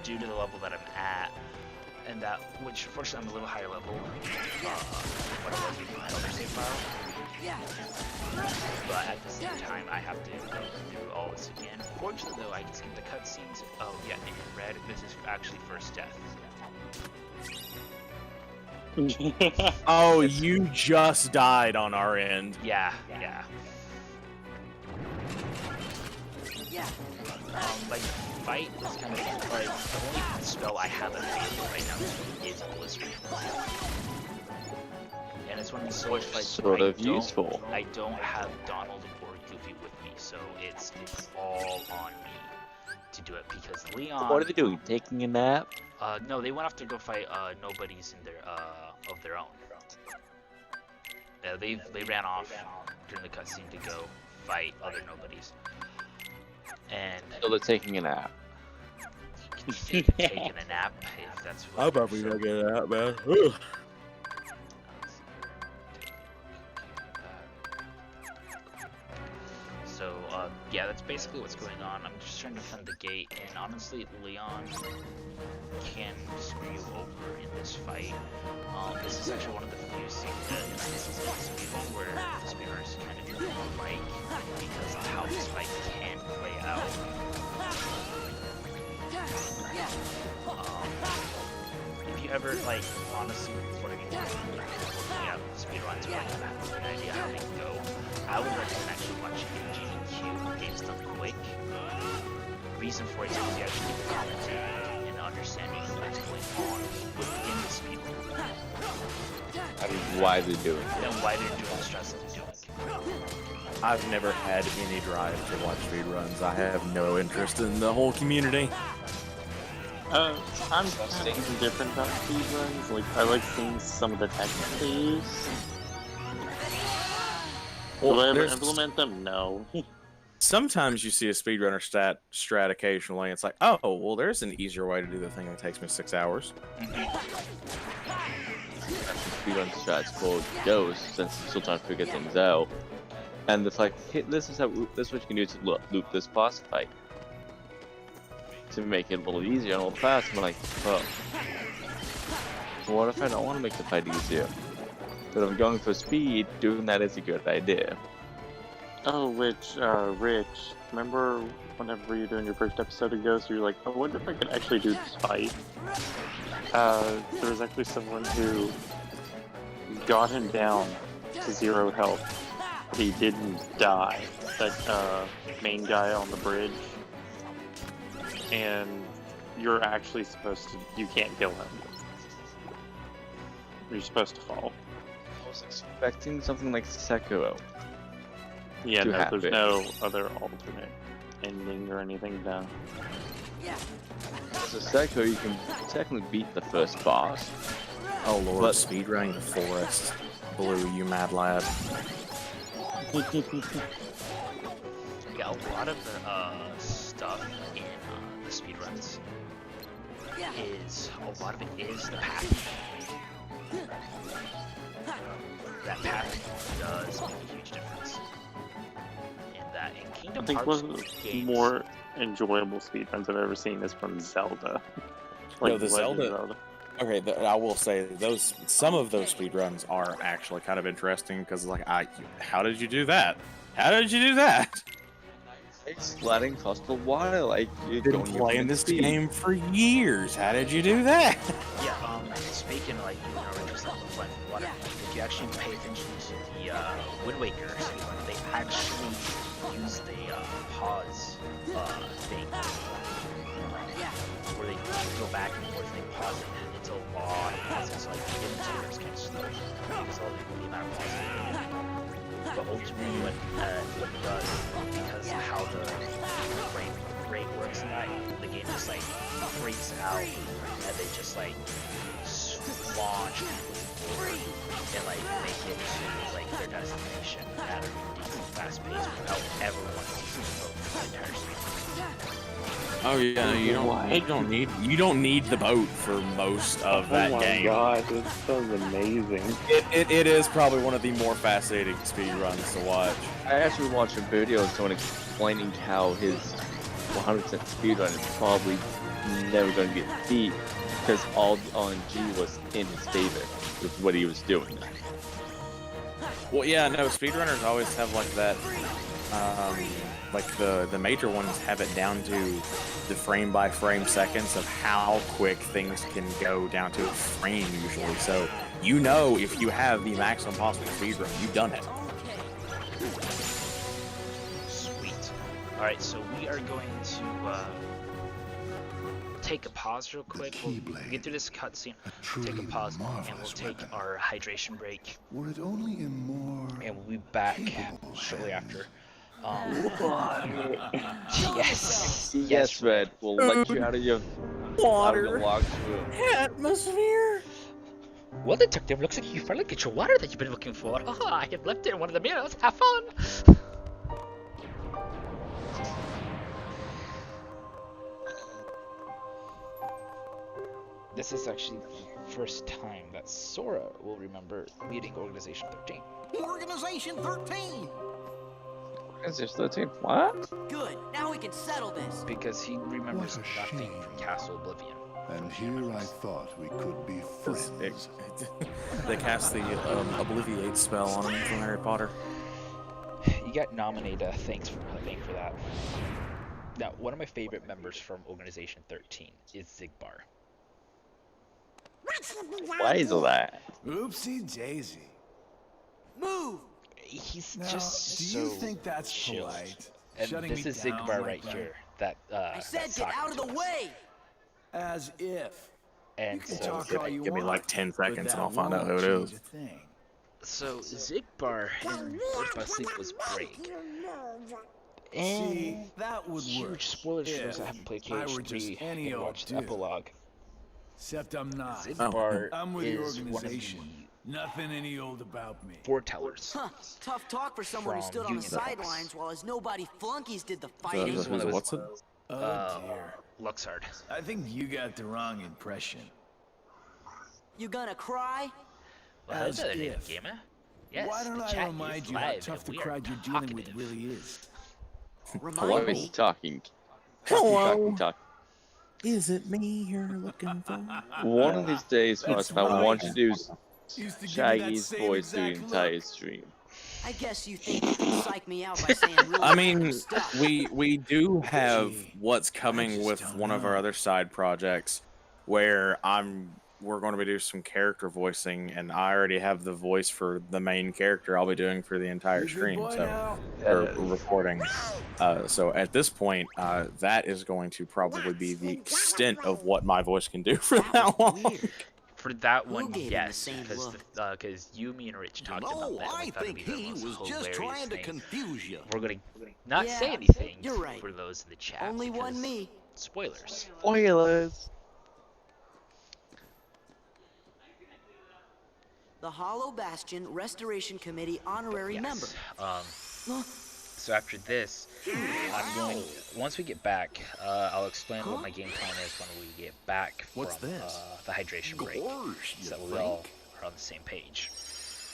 due to the level that I'm at, and that, which unfortunately I'm a little higher level, what I was in my other save file. But at the same time, I have to go through all this again. Fortunately, though, I can skip the cutscenes. Oh yeah, in red, this is actually first death. Oh, you just died on our end. Yeah. Like, fight is kind of like, the only spell I have available right now is Blizzard. And it's one of these sword fights sort of useful. I don't have Donald or Goofy with me, so it's all on me to do it, because Leon... What are they doing? Taking a nap? No, they went off to go fight nobodies in their of their own. Yeah, they ran off during the cutscene to go fight other nobodies. And so they're taking a nap. Taking a nap, if that's what... I'm probably gonna get a nap, man. Ugh. So, yeah, that's basically what's going on. I'm just trying to defend the gate, and honestly, Leon can screw you over in this fight. This is actually one of the few instances of speedrun where the speedrunners kind of do like, because of how this fight can play out. If you ever, like, honestly, before you get looking at speedruns, but you have an idea how they go, I would recommend actually watching GDQ Games Done Quick. The reason for it is because you actually get the commentating and understanding what's going on within the speedrun. Why they're doing it. And why they're doing the stress that they're doing. I've never had any drive to watch speedruns. I have no interest in the whole community. I'm kind of different about speedruns. Like, I like seeing some of the techniques they use. Well, Will I ever implement them? No. Sometimes you see a speedrunner strat occasionally, and it's like, oh, well, there's an easier way to do the thing that takes me 6 hours. Speedrun strats called Ghost, since I'm still trying to figure things out. And it's like, hey, this is what you can do to loop this boss fight to make it a little easier and a little faster. I'm like, well, what if I don't want to make the fight easier? But if I'm going for speed, doing that is a good idea. Oh, Rich, remember whenever you were doing your first episode of Ghost, you were like, I wonder if I could actually do this fight? There was actually someone who got him down to 0 health. He didn't die. That main guy on the bridge. And you're actually supposed to, you can't kill him. You're supposed to fall. I was expecting something like Sekiro. Yeah, to no, have there's it. no other alternate ending or anything done. As a Psycho, you can technically beat the first boss. Oh lord, But- speedrunning the forest. Blue, you mad lad. Yeah, a lot of the stuff in the speedruns is a lot of it is the path. That path does make a huge difference. In that, in I Kingdom think Hearts one of the games, more enjoyable speedruns I've ever seen is from Zelda. No, the Legend of Zelda. Okay, I will say some of those speedruns are actually kind of interesting because like, how did you do that? How did you do that? It's letting cost a while. Like you're Been going playing infinite this speed. game for years. How did you do that? yeah, speaking like, you know, just like the water, if you actually pay attention to the Wind Waker speedrun, they actually use the pause thing, where they go back and forth, they pause it, and it's a lot of pauses, so like the imitators can slow because all the amount of pauses. But ultimately, what it does, because of how the frame rate works, in that the game just like freaks out, and they just like launch forward and like make it to like their destination at a decent fast pace without ever wanting to slow the entire speed. Oh yeah, you don't need the boat for most of that game. Oh my god, this sounds amazing. It is probably one of the more fascinating speedruns to watch. I actually watched a video of someone explaining how his 100% speedrun is probably never going to get beat because all the RNG was in his favor with what he was doing. Well, yeah, no, speedrunners always have like that. Like the major ones have it down to the frame by frame seconds of how quick things can go down to a frame usually. So you know if you have the maximum possible speedrun, you've done it. Sweet. Alright, so we are going to take a pause real quick. We'll get through this cutscene, take a pause, and we'll take our hydration break. Were it only in more And we'll be back shortly after. Yes, Red. We'll let you out of your water log room. Atmosphere. Well, detective, looks like you finally get your water that you've been looking for. I have left it in one of the mirrors. Have fun. This is actually the first time that Sora will remember meeting Organization 13. Organization 13! Is this 13? What? Good, now we can settle this. Because he remembers What a nothing shame. from Castle Oblivion. And here I thought we could be friends. They cast the Obliviate spell on him from Harry Potter. You got nominated. Thanks for that. Now, one of my favorite members from Organization 13 is Zigbar. Why is that? Oopsie daisy. Move! He's Now, just do so you think that's chill. polite? And Shutting this me is down Zigbar like right that? here. That I said that's get talking out of to the us. way! As if. And You can so, talk all you Give me want, like 10 but seconds that and I'll find out who won't it change is. a thing. so Zigbar in Birth by Sleep was Break. See, And that would huge work. spoilers for those if that haven't played I were just KH3 any and old watched the dude. epilogue. Except I'm not. Zigbar I'm with the is one of organization. the Nothing any old about me. foretellers. Huh, tough talk for someone who From stood on the Union Box. sidelines while his nobody flunkies did the fighting. What's it? Oh dear. Luxard. I think you got the wrong impression. You gonna cry? Well, As hello there, if. gamer. Yes, Why don't the I chat remind is you how live tough and the we are crowd you're dealing with talkative. really is? What is talking? Hello. Talking. Is it me you're looking for? One of these days, That's I right. want you to do Used to give me that Shaggy's same voice through the exact entire look. stream. I guess you think you can psych me out by saying really I mean, random stuff. we do have Gee, what's I coming just with don't one of our know. other side projects where we're going to be doing some character voicing, and I already have the voice for the main character I'll be doing for the entire You good stream. boy So now? or recording. So at this point, that is going to probably be the extent of what my voice can do for that long. Weird. For that Who one, gave him the yes, same because look? you, me, and Rich talked No, about that. And I we thought it'd think be the he most was just hilarious trying to thing. confuse you. We're gonna not say Yeah, anything you're right. for those in the chat. Only one because me. Spoilers. Spoilers. The Hollow Bastion Restoration Committee honorary member. So after this, I'm going. Once we get back, I'll explain what my game plan is when we get back from the hydration break, so we all are on the same page.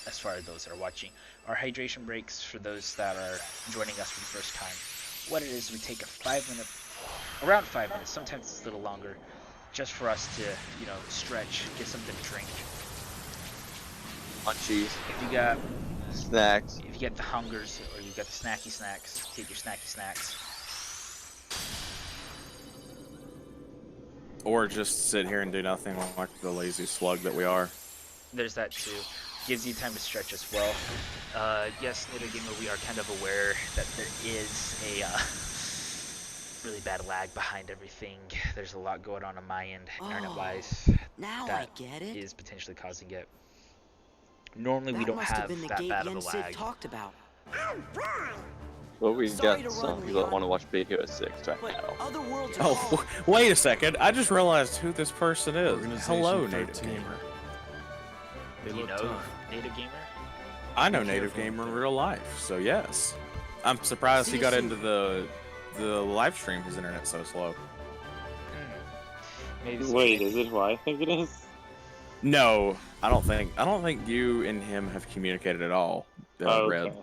As far as those that are watching, our hydration breaks for those that are joining us for the first time. What it is, we take a around 5 minutes. Sometimes it's a little longer, just for us to, stretch, get something to drink. Munchies. If you got snacks. If you get the hungers or you got the snacky snacks, take your snacky snacks. Or just sit here and do nothing like the lazy slug that we are. There's that too. Gives you time to stretch as well. Yes, Native Gamer, we are kind of aware that there is a really bad lag behind everything. There's a lot going on my end, internet-wise. Now that I get it. is potentially causing it. Normally we That don't must have been the that gate bad of a Yen Sid lag. talked about. Well, we Sorry got to some run, people that Leon. want to watch Big Hero 6 right now. Other worlds are Oh, wait a second. I just realized who this person is. Organization Hello, Native 13. Gamer. They You look know tough. Native Gamer? I know Be Native careful Gamer with in them. real life, so yes. I'm surprised See he you got soon. into the live stream. His internet's so slow. Maybe Wait, is it who I think it is? No, I don't think you and him have communicated at all. Red.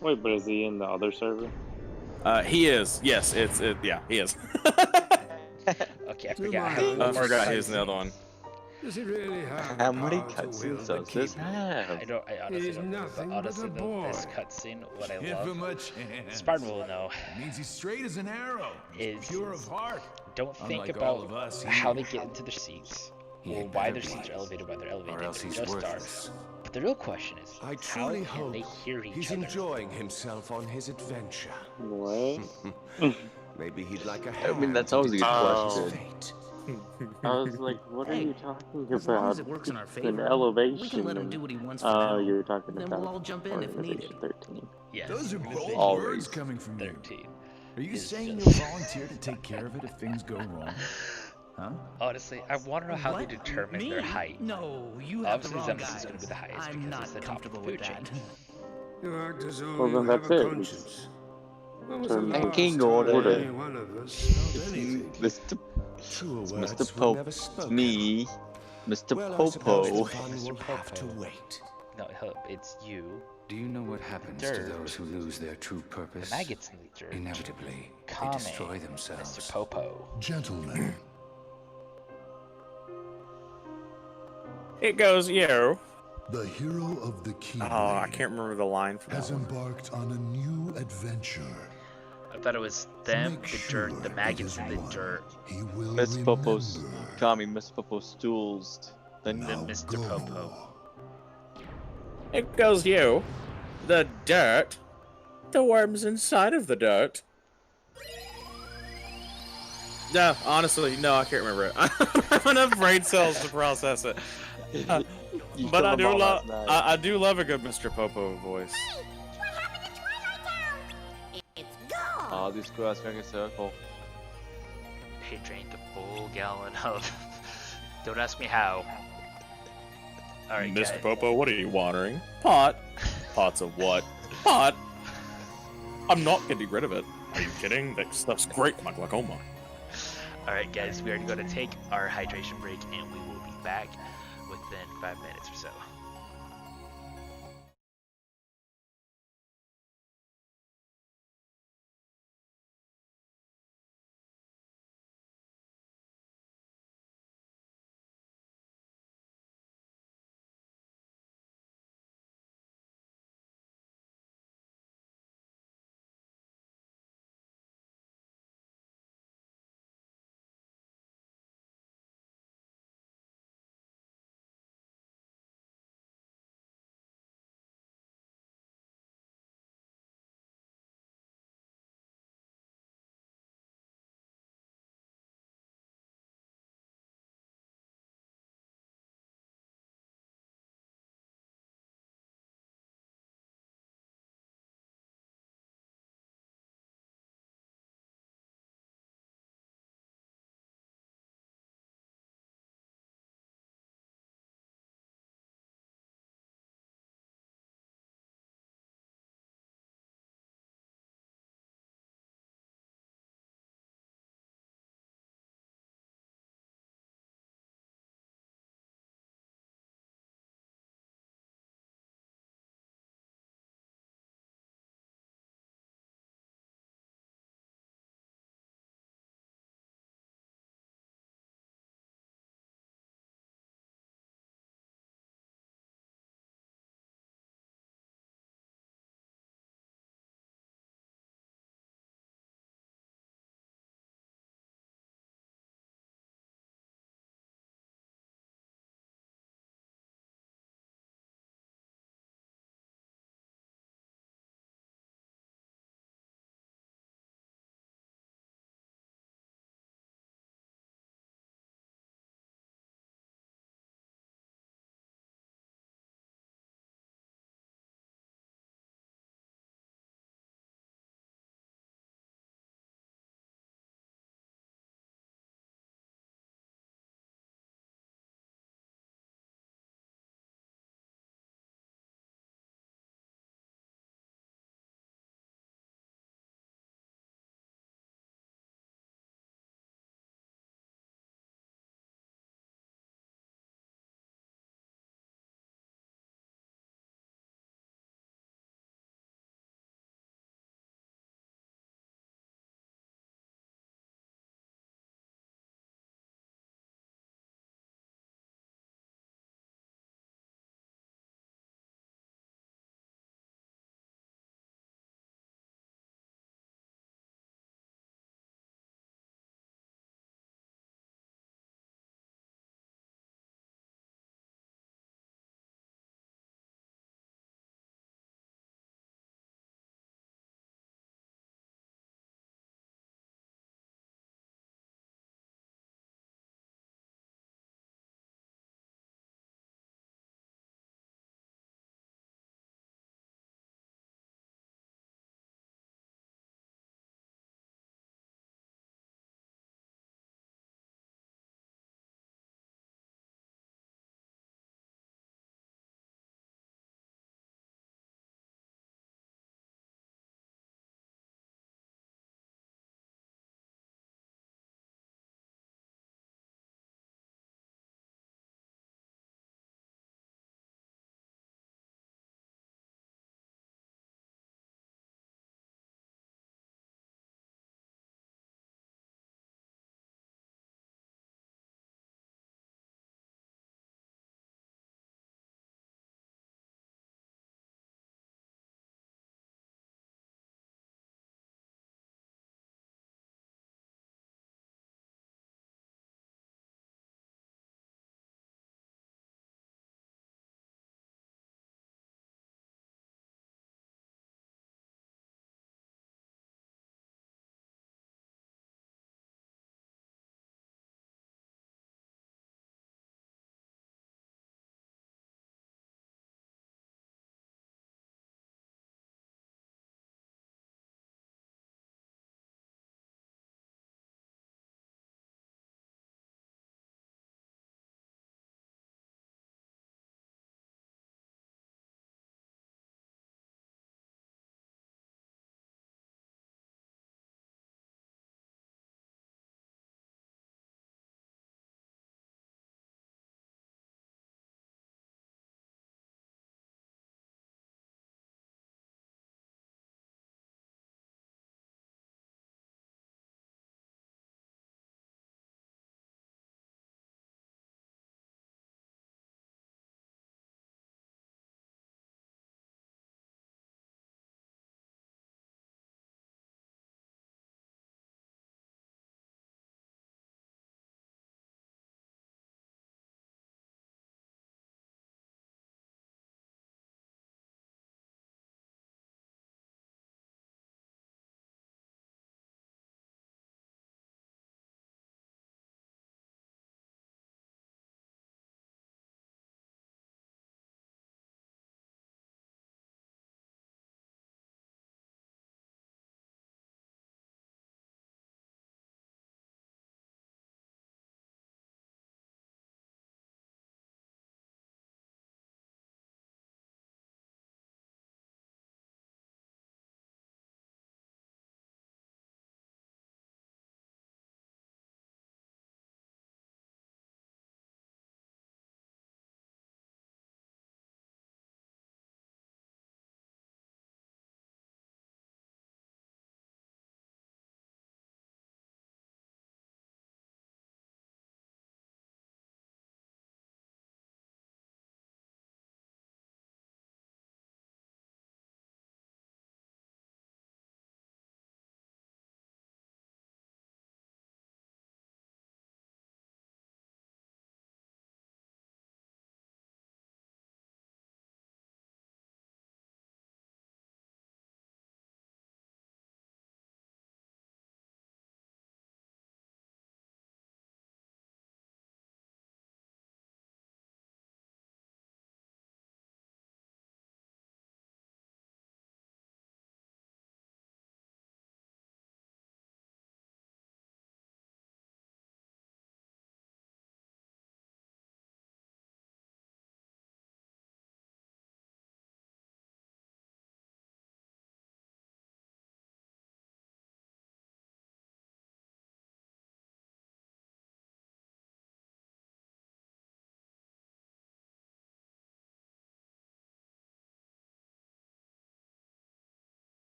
Wait, but is he in the other server? He is. Yes, yeah, he is. Okay, I forgot. I forgot he was in the other one. Does he really have How the many power to wield cutscenes the does this keep? have? I honestly He's don't know. nothing But but honestly, a though, this boy. cutscene, what I Give love, him a chance. Spartan will know, It means he's straight as an arrow. He's is pure of heart. don't think Unlike all about of us, how he- they get into their seats, He or had why better their be, seats are elevated, why they're elevated, or else they he's just worthless. are. But the real question is, I how truly can hope they hear each he's other? enjoying himself on his adventure. What? Maybe he'd like a I mean, that's always a good question. I was like, what are Hey, you talking as long about? as it works in our An favor, elevation. we can let him do what he wants for Oh, now. you're talking Then about we'll all jump in if needed. Organization 13. Yes. Those are bold Always. words coming from you. 13. Are you is saying just- you'll volunteer to take care of it if things go wrong? Huh? Honestly, I wonder how they What? determine Me? their height. No, you have Obviously, the wrong Zemesis guy. is going to be the highest I'm because not it's the top comfortable of the with food that. chain. You act as though Well, you then have that's a it. conscience. When was Turn the last Pecking time order. any one of us felt anything? Mr. Truer It's words Mr. were Pope. never It's spoken. me, Mr. Well, I suppose the Popo. fun will have to wait. No, it's you. Do you know what happens Dirt. to those who lose their true The purpose? maggots in the dirt. Inevitably, Kame, they destroy themselves. Mr. Popo. Gentlemen, It goes, yo. the hero of the key Oh, I can't remember the line for that has one. embarked on a new adventure. I thought it was them, Make the dirt, sure the it maggots is in the one dirt, He will Miss Popo's. remember. Kami, Miss Popo's stools. Then the Mr. Popo. It goes, yo. The dirt. The worms inside of the dirt. No, honestly, no, I can't remember it. I don't have enough brain cells to process it. You But I killed them do all love, last night. I do love a good Mr. Popo voice. Oh, these squares going in a circle. They drank a full gallon of. Don't ask me how. Alright, Mr. guys. Popo, what are you watering? Pot. Pots of what? Pot. I'm not getting rid of it. Are you kidding? That stuff's great, my glaucoma. Alright, guys, we are going to take our hydration break and we will be back within 5 minutes or so.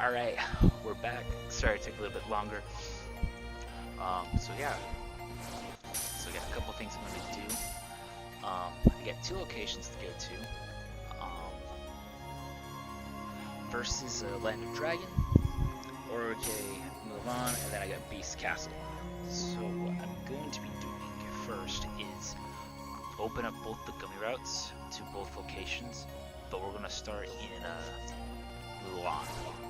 Alright, we're back. Sorry it took a little bit longer. So yeah. So I got a couple things I'm gonna do. I got 2 locations to go to. First is Land of Dragon, Orge, Mulan, and then I got Beast Castle. So what I'm going to be doing first is open up both the gummy routes to both locations, but we're gonna start in Mulan,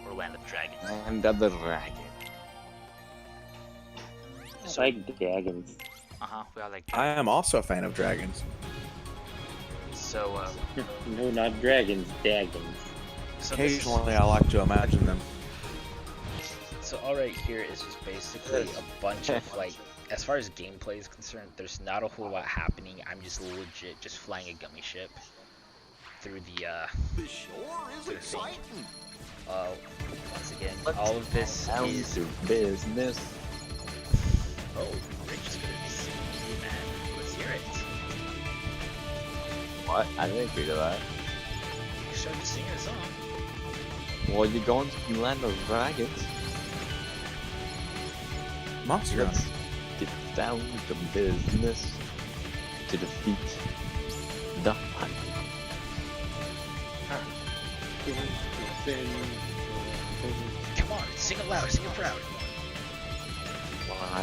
or Land of Dragons. Land of the Dragon. I like dragons. We all like I am also a fan of dragons. So, no, not dragons, dragons. So occasionally, I like to imagine them. So all right here is just basically a bunch of like, as far as gameplay is concerned, there's not a whole lot happening. I'm just legit just flying a gummy ship through the sure is exciting. Once again, all of this is business. Oh, Rich is gonna be singing, man. Let's hear it. What? I didn't agree to that. You started singing a song. Well, you're going to the Land of Dragons. Monster Let's get down to business to defeat the hunt. Come on, sing it loud, sing it proud.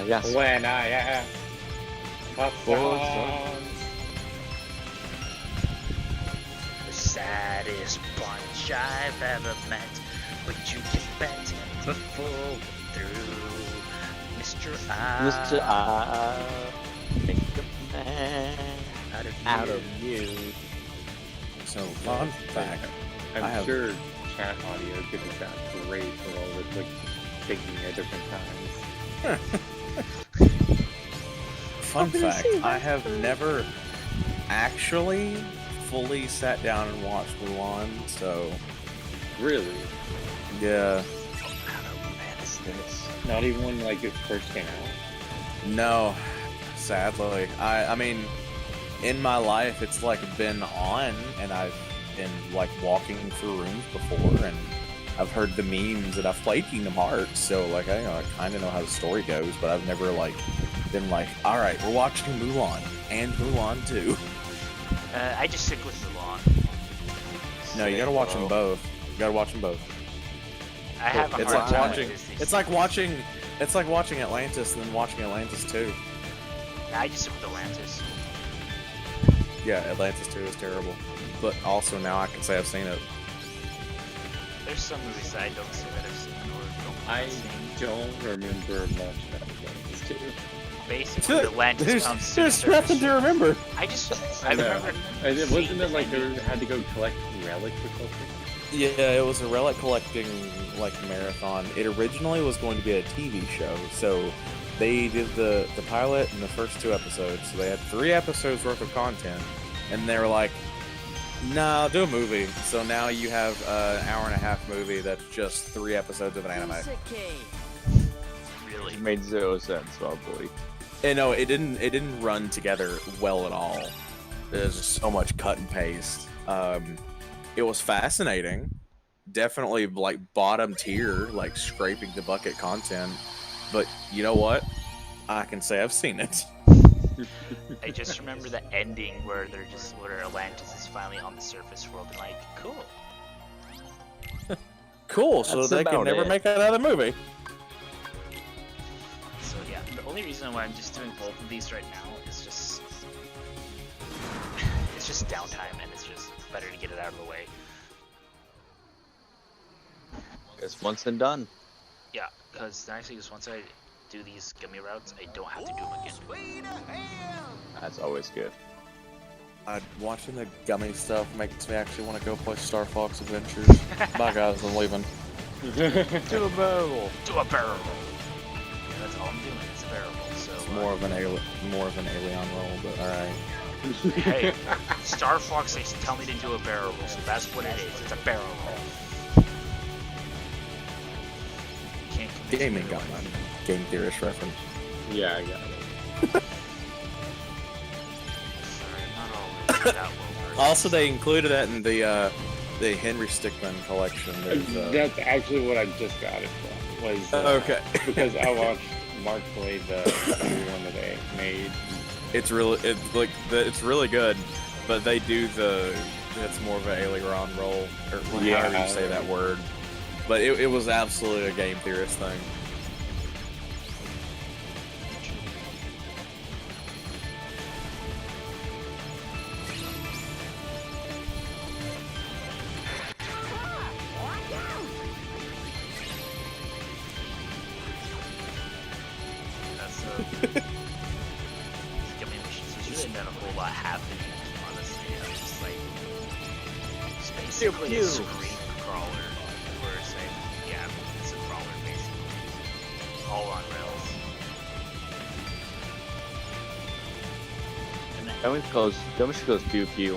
Yes. When I am a The saddest bunch I've ever met, but you can bet to pull through. Mr. I, make a man out of you. So, fun fact. I'm sure chat audio could have got great with all the like taking at different times. Fun fact, I have never actually fully sat down and watched Mulan, so... Really? Yeah. Not even when like it first came out? No, sadly. I mean, in my life, it's like been on, and I've been like walking through rooms before, and I've heard the memes, and I've played Kingdom Hearts, so like I kind of know how the story goes, but I've never like been like, all right, we're watching Mulan and Mulan 2. I just stick with Mulan. No, you gotta watch them both. You gotta watch them both. I have a it's hard like time watching. with Disney. It's like watching Atlantis and then watching Atlantis 2. I just stick with Atlantis. Yeah, Atlantis 2 is terrible, but also now I can say I've seen it. There's some movies that I don't see that I've seen or don't I see. don't remember much about Atlantis too. Basically, Atlantis comes to the There's surface. nothing to remember. I remember. Wasn't it like they had to go collect relics or something? Yeah, it was a relic collecting like marathon. It originally was going to be a TV show, so they did the pilot and the first 2 episodes. So they had 3 episodes worth of content, and they were like, "No, do a movie." So now you have an hour-and-a-half movie that's just 3 episodes of an anime. Really? It made 0 sense, probably. And no, it didn't run together well at all. There's just so much cut and paste. It was fascinating, definitely like bottom tier, like scraping the bucket content. But you know what? I can say I've seen it. I just remember the ending where where Atlantis is finally on the surface world, and like, cool. Cool. So That's they can about never it. make another movie. So yeah, the only reason why I'm just doing both of these right now is just it's just downtime, and it's just better to get it out of the way. It's once and done. Yeah, because the nice thing is once I do these gummy routes, I don't have to do them again. That's always good. Watching the gummy stuff makes me actually want to go play Star Fox Adventures. Bye guys, I'm leaving. Do a barrel. Do a barrel. Yeah, that's all I'm doing. It's a barrel. So It's more of an alien role, but all right. hey, Star Fox, they tell me to do a barrel roll, so that's what it is. It's a barrel roll. Can't convince me Gaming got otherwise. my game theorist reference. Yeah, I got it. Sorry, not always that well versed. Also, they included that in the the Henry Stickmin collection. That's actually what I just got it from. Was okay because I watched Mark play the one that they made. It's really good, but they do it's more of an Aileron roll, or however you say that word. But it was absolutely a game theorist thing. There's really not a whole lot happening, honestly. It's just like it's basically Pew, pew. a screen crawler. Or say, yeah, it's a crawler basically. All on rails. Then we should go pew pew.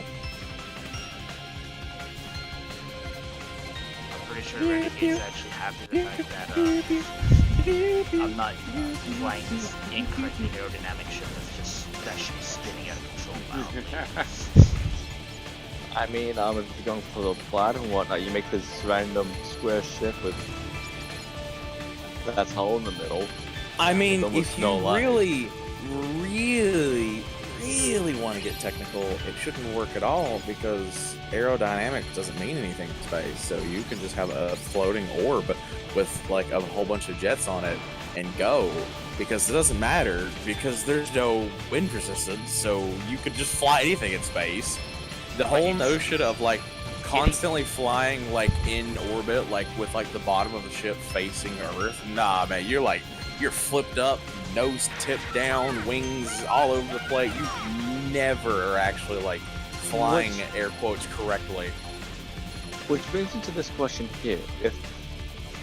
I'm pretty sure Renegade's actually happy the fact that I'm not flying this incorrectly aerodynamic ship that should be spinning out of control now. I mean, if you're going for the plot and whatnot, you make this random square ship with that hole in the middle. I mean, Almost if you no line. really want to get technical, it shouldn't work at all because aerodynamics doesn't mean anything in space. So you can just have a floating orb with like a whole bunch of jets on it and go, because it doesn't matter because there's no wind resistance. So you could just fly anything in space. The whole notion of like constantly flying like in orbit, like with like the bottom of the ship facing Earth, nah, man, you're flipped up, nose tipped down, wings all over the place. You never are actually like flying air quotes correctly. Which brings me to this question here: if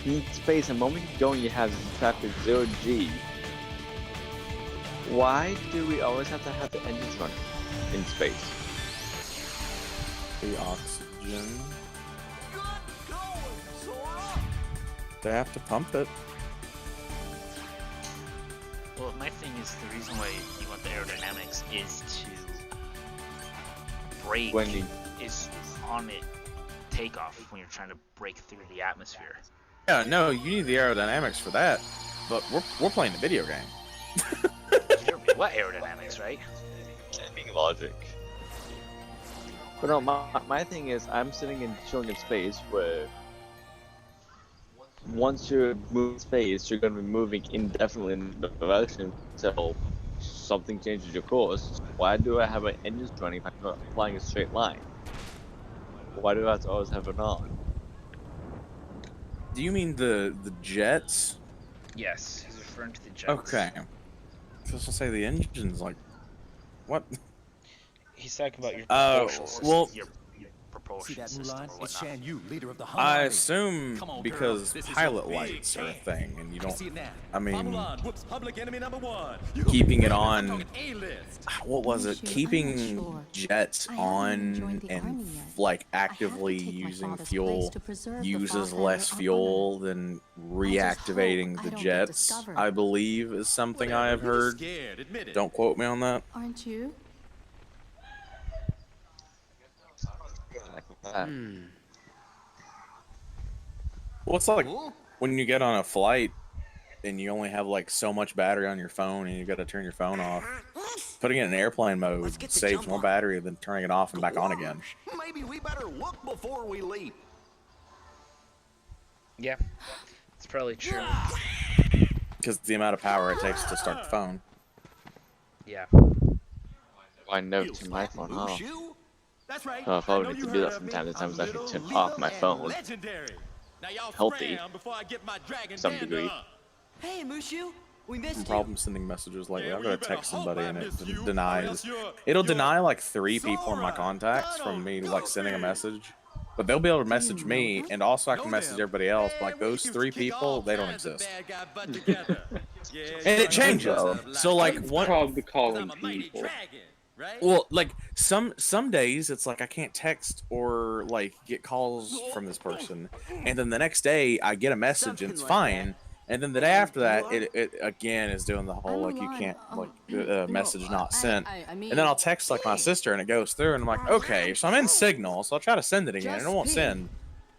in space, a moment ago you have traffic 0G, why do we always have to have the engines running in space? The oxygen. They have to pump it. Well, my thing is the reason why you want the aerodynamics is to brake is on it takeoff when you're trying to break through the atmosphere. Yeah, no, you need the aerodynamics for that, but we're playing the video game. What aerodynamics, right? Being logic. But no, my thing is, I'm sitting and chilling in space where once you're moving space, you're going to be moving indefinitely in the direction until something changes your course. Why do I have an engine running if I'm not flying a straight line? Why do I have to always have it on? Do you mean the jets? Yes, he's referring to the jets. Okay. I was gonna say the engines, like, what? He's talking about your Oh, propulsion system. well, Your propulsion See that system Mulan? or It's whatnot. Shan Yu, leader of the Han I Army. assume Come on, because girls, this is pilot your big lights are a chance. thing, and you don't. See it now. I mean, Mulan whoops public enemy number one. keeping it on. A-list. What was it? Keeping jets on and like actively using fuel uses less fuel than reactivating the jets, I believe, is something I have heard. Don't quote me on that. Aren't you? Well, it's like when you get on a flight and you only have like so much battery on your phone and you got to turn your phone off. Putting it in airplane mode saves more battery than turning it off and back on again. Maybe we better look before we leap. Yeah, it's probably true. Because the amount of power it takes to start the phone. Yeah. I know to my phone off. That's right. So if I would need to do that from time to time, I can turn off my phone. Healthy, to some degree. Hey, Mushu, we missed you. Problem sending messages lately. I'm gonna text somebody and it denies. It'll deny like 3 people in my contacts from me like sending a message, but they'll be able to message me, and also I can message everybody else. But like those 3 people, they don't exist. And it changes. So like one called calling people. Well, like some days it's like I can't text or like get calls from this person, and then the next day I get a message and it's fine, And then the day after that, it again is doing the whole like you can't like message not sent. And then I'll text like my sister and it goes through and I'm like, okay, so I'm in Signal, so I'll try to send it again and it won't send.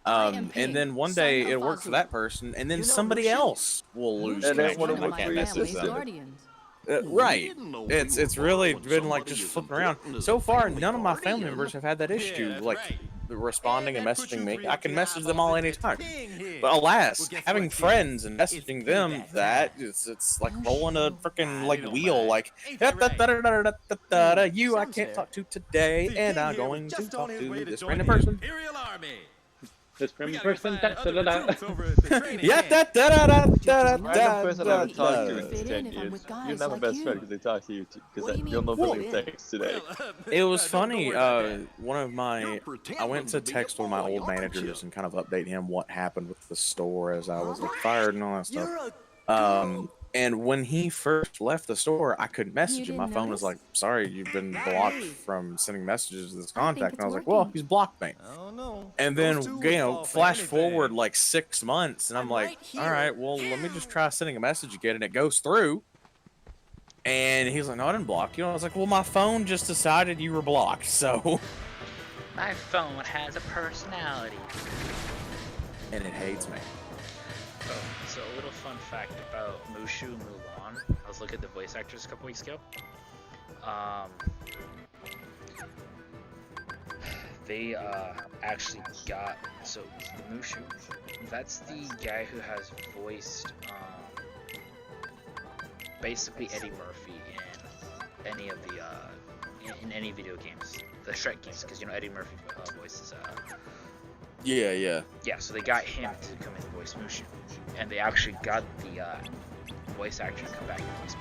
And then one day it'll work for that person, and then somebody else will lose connection and I can't message them. Right. It's really been like just flipping around. So far, none of my family members have had that issue, like responding and messaging me. I can message them all anytime. But alas, having friends and messaging them, it's like rolling a freaking like wheel, like you I can't talk to today, and I'm going to talk to this random person. This random person. Yeah, Random person I haven't talked to in 10 years. You're not my best friend because they talk to you because you'll know the text today. It was funny. I went to text one of my old managers and kind of update him what happened with the store as I was like fired and all that stuff. And when he first left the store, I couldn't message him. My phone was like, "Sorry, you've been blocked from sending messages to this contact." And I was like, "Well, he's blocked me." Oh no. And then flash forward like 6 months, and I'm like, "All right, well, let me just try sending a message again," and it goes through. And he's like, "No, I didn't block you." I was like, "Well, my phone just decided you were blocked, so." My phone has a personality. And it hates me. Oh, so a little fun fact about Mushu Mulan. I was looking at the voice actors a couple weeks ago. They actually got, so the Mushu, that's the guy who has voiced basically Eddie Murphy in any of the in any video games, the Shrek games, because you know Eddie Murphy voices Yeah. yeah, so they got him to come and voice Mushu, and they actually got the voice actor to come back and voice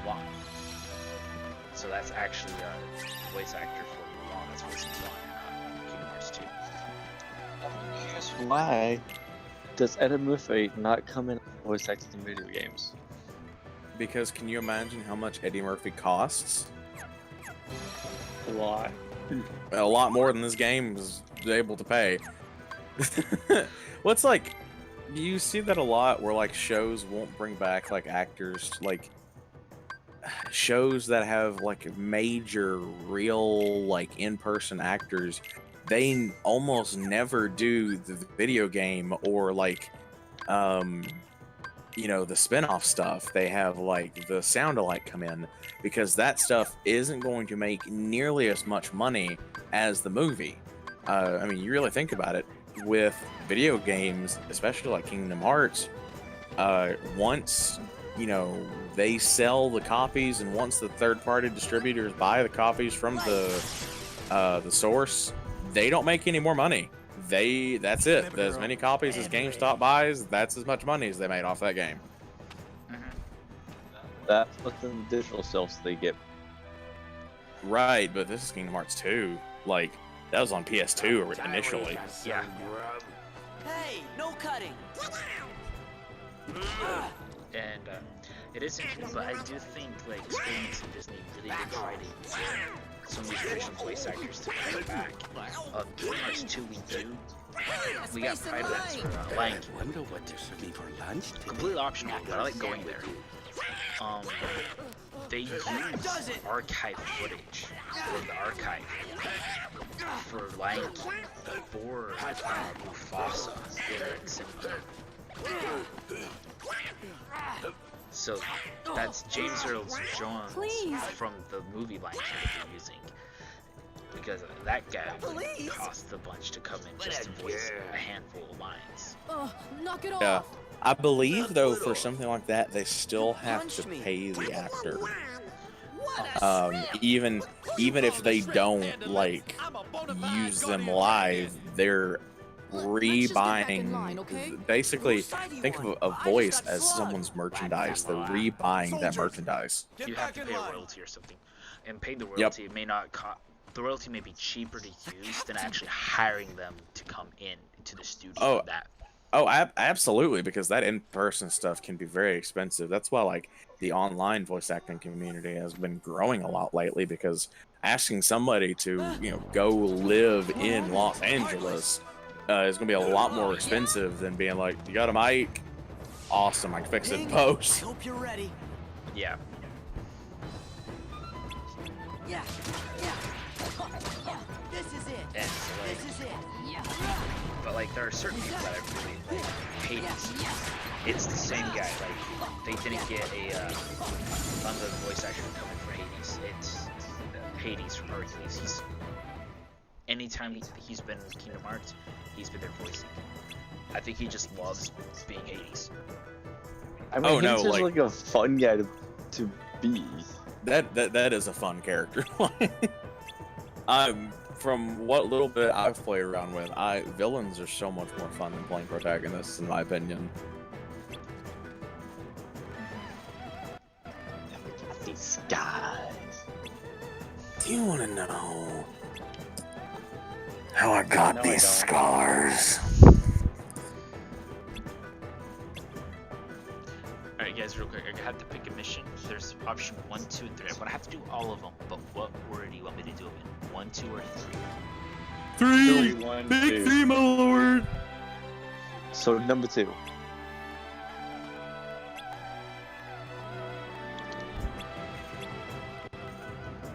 Mulan. So that's actually the voice actor for Mulan that's voicing Mulan in Kingdom Hearts 2. Why does Eddie Murphy not come in voice acting in video games? Because can you imagine how much Eddie Murphy costs? A lot. A lot more than this game is able to pay. Well, it's like you see that a lot where like shows won't bring back like actors, like shows that have like major real like in-person actors, they almost never do the video game or like you know, the spin-off stuff. They have like the sound-alike come in because that stuff isn't going to make nearly as much money as the movie. I mean, you really think about it, with video games, especially like Kingdom Hearts, once, you know, they sell the copies and once the third-party distributors buy the copies from the source, they don't make any more money. That's it. As many copies as GameStop buys, that's as much money as they made off that game. That's what the digital sales they get. Right, but this is Kingdom Hearts 2. Like, that was on PS2 initially. Yeah. Hey, no cutting. And it is interesting, but I do think like Square Enix and Disney really did try to get some of these original voice actors to come back. Kingdom Hearts 2 we got Pride Events for Lion King. Wonder what they're serving for lunch today. Completely optional, but I like going there. They use archive footage from the archive for Lion King before Mufasa appearance. So that's James Earl Jones from the movie Lion King that they're using. Because that guy would cost a bunch to come in just to voice a handful of lines. Knock it Yeah. off. I believe, though, for something like that, they still have to pay the actor. Even if they don't, like, use them live, they're rebuying. Basically, think of a voice as someone's merchandise. They're rebuying that merchandise. You have to pay a royalty or something. And paying the royalty, it may not cost. The royalty may be cheaper to use than actually hiring them to come in to the studio. Absolutely, because that in-person stuff can be very expensive. That's why, like, the online voice acting community has been growing a lot lately, because asking somebody to, you know, go live in Los Angeles is going to be a lot more expensive than being like, you got a mic, awesome. I can fix it in post. Hope you're ready. Yeah. Yeah. This is it. And so, like, This is it. but like there are certain people that I really like. Hades. It's the same guy. Like they didn't get a another voice actor coming for Hades. It's Hades from Hercules. He's anytime he's been in Kingdom Hearts, he's been there voicing. I think he just loves being Hades. I mean, he's just like a fun guy to be. That is a fun character. From what little bit I've played around with, villains are so much more fun than playing protagonists, in my opinion. These guys. Do you want to know how I got these scars? Alright guys, real quick, I have to pick a mission. There's option 1, 2, and 3. I'm gonna have to do all of them, but what order do you want me to do them in? 1, 2, or 3? 3! Big 3, my lord! So, number 2.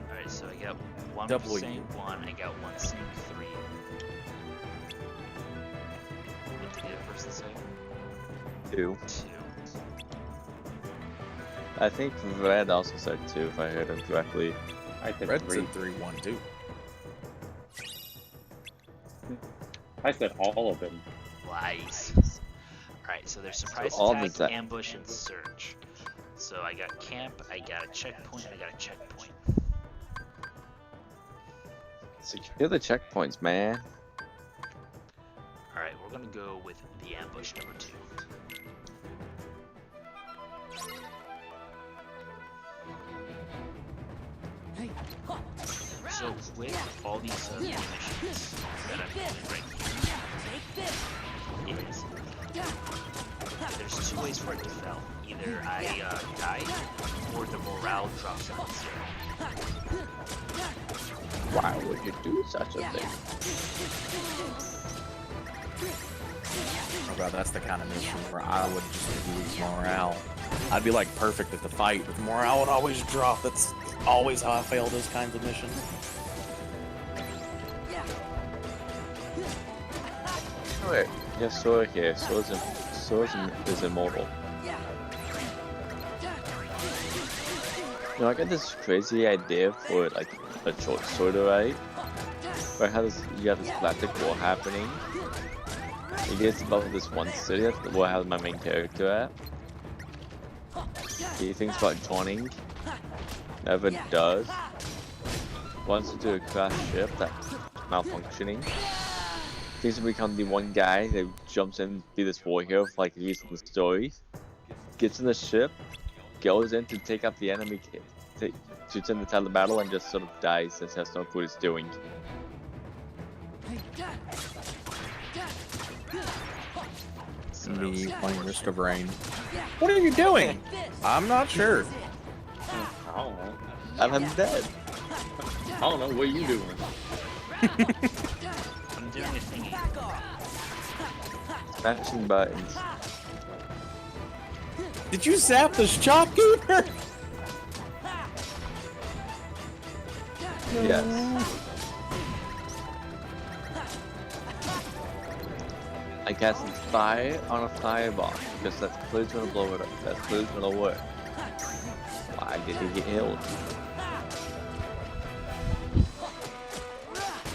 Alright, so I got one W. saying 1, I got one saying 3. What did the other person say? 2. 2. I think Red also said 2, if I heard him correctly. I said Red 3. said 3, 1, 2. I said all of them. Lies. Alright, so there's surprise all attack, of that. ambush, and search. So I got camp, I got a checkpoint, I got a checkpoint. Secure the checkpoints, man. Alright, we're gonna go with the ambush number 2. So with all these missions that I'm doing right here is there's 2 ways for it to fail. Either I die or the morale drops down to 0. Why would you do such a thing? Oh god, that's the kind of mission where I would just lose morale. I'd be like perfect at the fight, but the morale would always drop. That's always how I fail those kinds of missions. Wait, you have Sora here. Sora is immortal. You know, I got this crazy idea for like a short story, right? Where you have this galactic war happening. It gets about this one city where I have my main character at. He thinks about joining, never does. Wants to do a crash ship that's malfunctioning. Thinks to become the one guy that jumps in to be this war hero for like years in the story. Gets in the ship, goes in to take out the enemy, shoots in the title of battle, and just sort of dies since he has no clue what he's doing. Me playing Risk of Rain. What are you doing? I'm not sure. I don't know. I'm dead. I don't know. What are you doing? I'm doing a thingy. Smashing buttons. Did you zap the shopkeeper? Yes. I cast fire on a fireball because that's clearly gonna blow it up. That's clearly gonna work. Why did he get healed?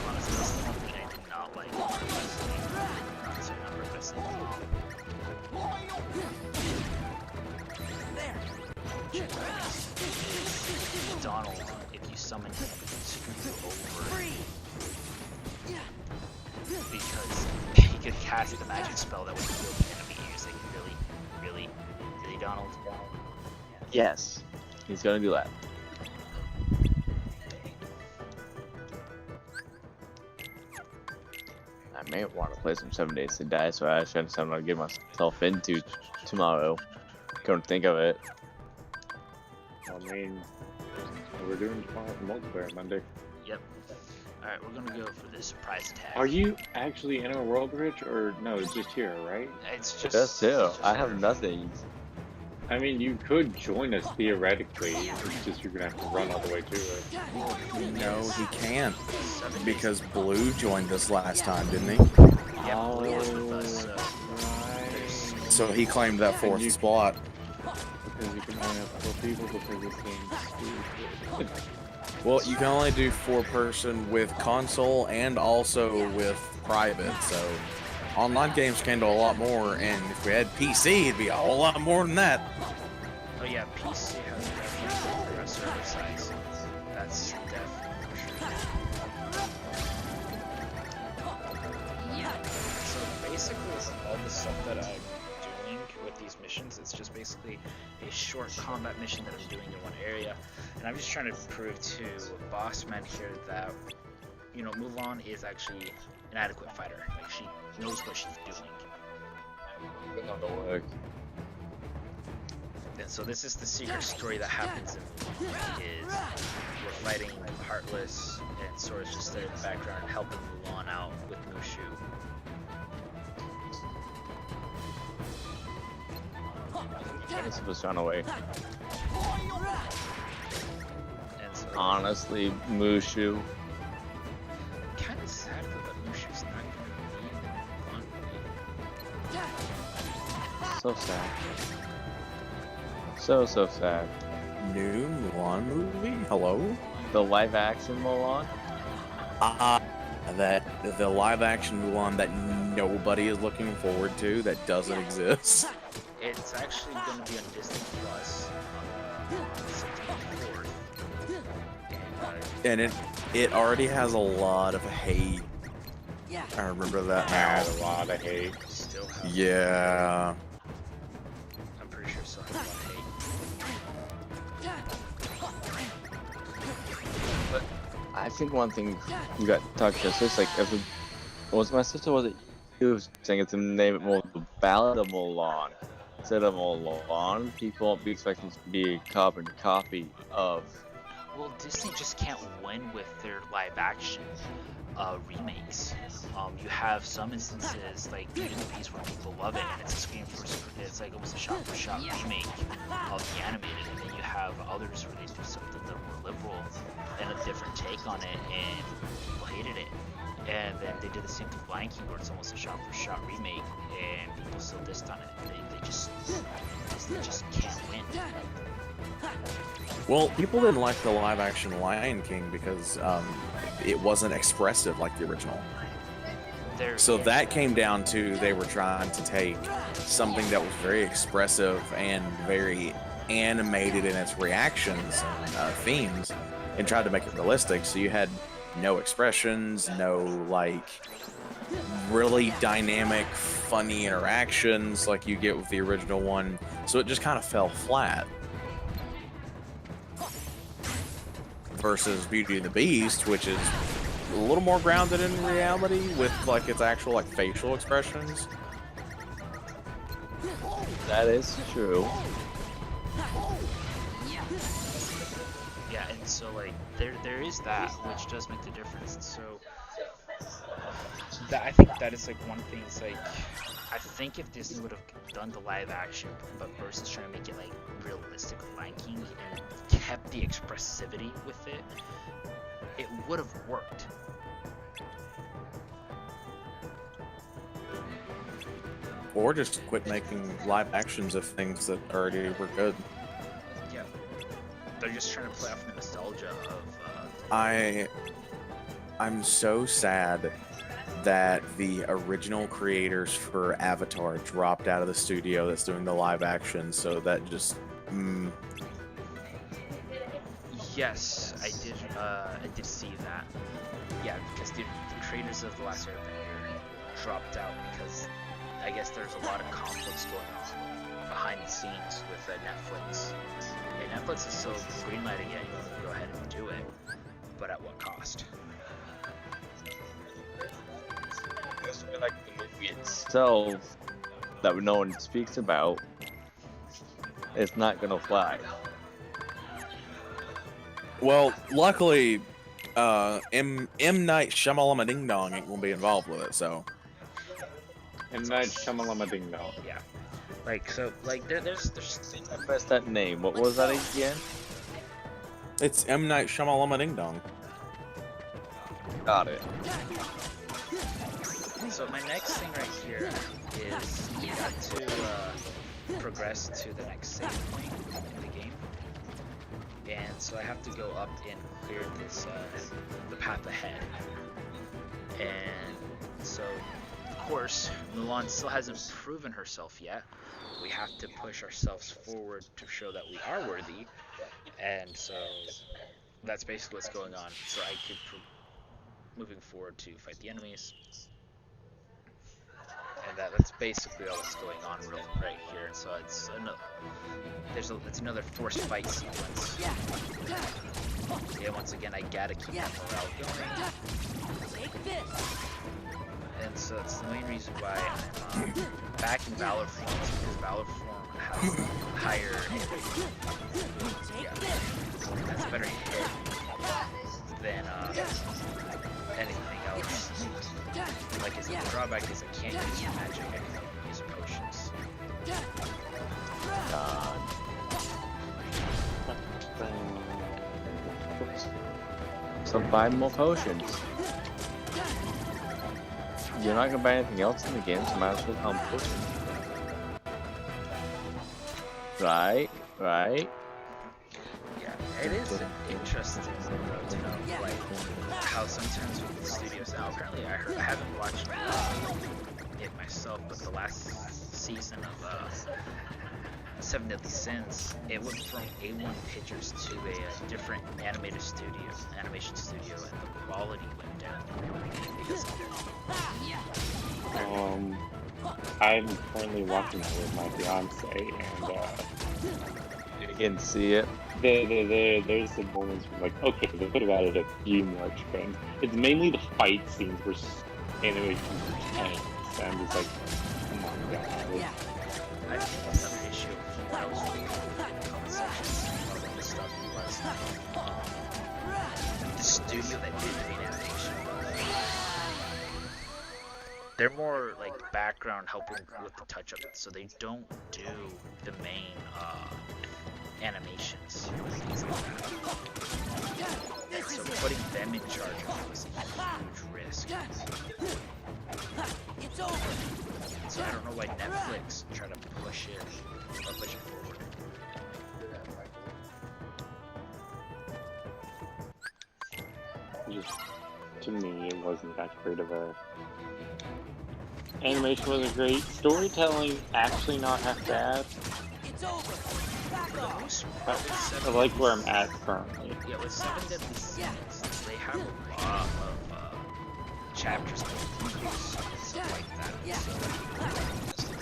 Honestly, this is something I do not like. So I'm not requesting. Donald, if you summon him, screw you over. Because he could cast the magic spell that would heal the enemy using really, Donald. Yes. He's gonna do that. I may want to play some 7 Days to Die, so I actually understand what I get myself into tomorrow. Couldn't think of it. I mean, we're doing multiplayer Monday. Yep. Alright, we're gonna go for this surprise attack. Are you actually in a world bridge, or no? It's just here, right? It's just. Just too. I have nothing. I mean, you could join us theoretically. It's just you're gonna have to run all the way to it. No, he can't. Because Blue joined us last time, didn't he? Yeah, Blue was with us, so. So he claimed that fourth spot. Because you can only have 4 people because this game's stupid. Well, you can only do 4-person with console and also with private, so online games can do a lot more, and if we had PC, it'd be a whole lot more than that. Oh yeah, PC has definitely for a server size. That's definitely for sure. So basically, all the stuff that I'm doing with these missions, it's just basically a short combat mission that I'm doing in one area, and I'm just trying to prove to Bossman here that, you know, Mulan is actually an adequate fighter. Like, she knows what she's doing. And so this is the secret story that happens in Mulan, is we're fighting Heartless, and Sora's just there in the background helping Mulan out with Mushu. I'm supposed to run away. And so, Honestly, Mushu. kind of sad though that Mushu's not going to be in the Mulan movie. So sad. So sad. New Mulan movie? Hello? The live action Mulan? That the live action Mulan that nobody is looking forward to, that doesn't exist. It's actually going to be on Disney Plus on September 4th. And it already has a lot of hate. I remember that now. A lot of hate. Still have. Yeah. I'm pretty sure still have a lot of hate. But I think one thing you got to talk to is like, if it was my sister, was it you was saying it's to name it more the Ballad of Mulan instead of Mulan, people won't be expecting to be a carbon copy of. Well, Disney just can't win with their live action remakes. You have some instances like Beauty and the Beast where people love it, and it's like almost a shot-for-shot remake of the animated, and then you have others where they do something that more liberal and a different take on it, and people hated it. And then they did the same thing with Lion King, where it's almost a shot-for-shot remake, and people still dissed on it. They just can't win. Well, people didn't like the live action Lion King because it wasn't expressive like the original. So that came down to they were trying to take something that was very expressive and very animated in its reactions and themes and tried to make it realistic. So you had no expressions, no like really dynamic, funny interactions like you get with the original one. So it just kind of fell flat. Versus Beauty and the Beast, which is a little more grounded in reality with like its actual like facial expressions. That is true. Yeah, and so like there is that, which does make the difference. And so I think that is like one thing. It's like, I think if Disney would have done the live action, but versus trying to make it like realistic Lion King and kept the expressivity with it, it would have worked. Or just quit making live actions of things that already were good. Yeah, they're just trying to play off the nostalgia of. I'm so sad that the original creators for Avatar dropped out of the studio that's doing the live action, so that just Yes, I did see that. Yeah, because the creators of The Last Airbender dropped out because I guess there's a lot of conflicts going on behind the scenes with Netflix. And Netflix is still greenlighting it, you can go ahead and do it, but at what cost? Like the movie itself that no one speaks about, it's not gonna fly. Well, luckily, M Night Shyamalama Ding Dong ain't gonna be involved with it, so. M Night Shyamalama Ding Dong. Yeah. Like so, like there's. I pressed that name. What was that again? It's M Night Shyamalama Ding Dong. Got it. So my next thing right here is you got to progress to the next save point in the game, and so I have to go up and clear this the path ahead. And so, of course, Mulan still hasn't proven herself yet. We have to push ourselves forward to show that we are worthy, and so that's basically what's going on. So I could moving forward to fight the enemies. And that's basically all that's going on right here. And so it's it's another forced fight sequence. Yeah, once again, I gotta keep that morale going. And so that's the main reason why I'm back in Valor Form, because Valor Form has higher has better hit than anything else. Like the drawback is I can't use magic, I can only use potions. So buy more potions. You're not gonna buy anything else in the game, so might as well come potions. Right? Yeah, it is interesting though to know like how sometimes with the studios now, apparently I haven't watched it myself, but the last season of Seven Deadly Sins, it went from A1 Pictures to a different animation studio, and the quality went down because of it. I'm currently watching it with my fiance, and you can see it. There's some moments where like, okay, they could have added a few more trends. It's mainly the fight scenes where animations are tanks, and I'm just like, come on, guys. I think that's another issue when I was reading the comment sections of this stuff was the studio that did the main animation. They're more like background helping with the touch-up, so they don't do the main animations or things like that. So putting them in charge of it was a huge risk. It's over. So I don't know why Netflix tried to push it forward. Just, to me, it wasn't that great of a... Animation wasn't great. Storytelling, actually not half bad. It's over. Back off. I like where I'm at currently. Yeah, with Seven Deadly Sins, they have a lot of chapters and stuff like that.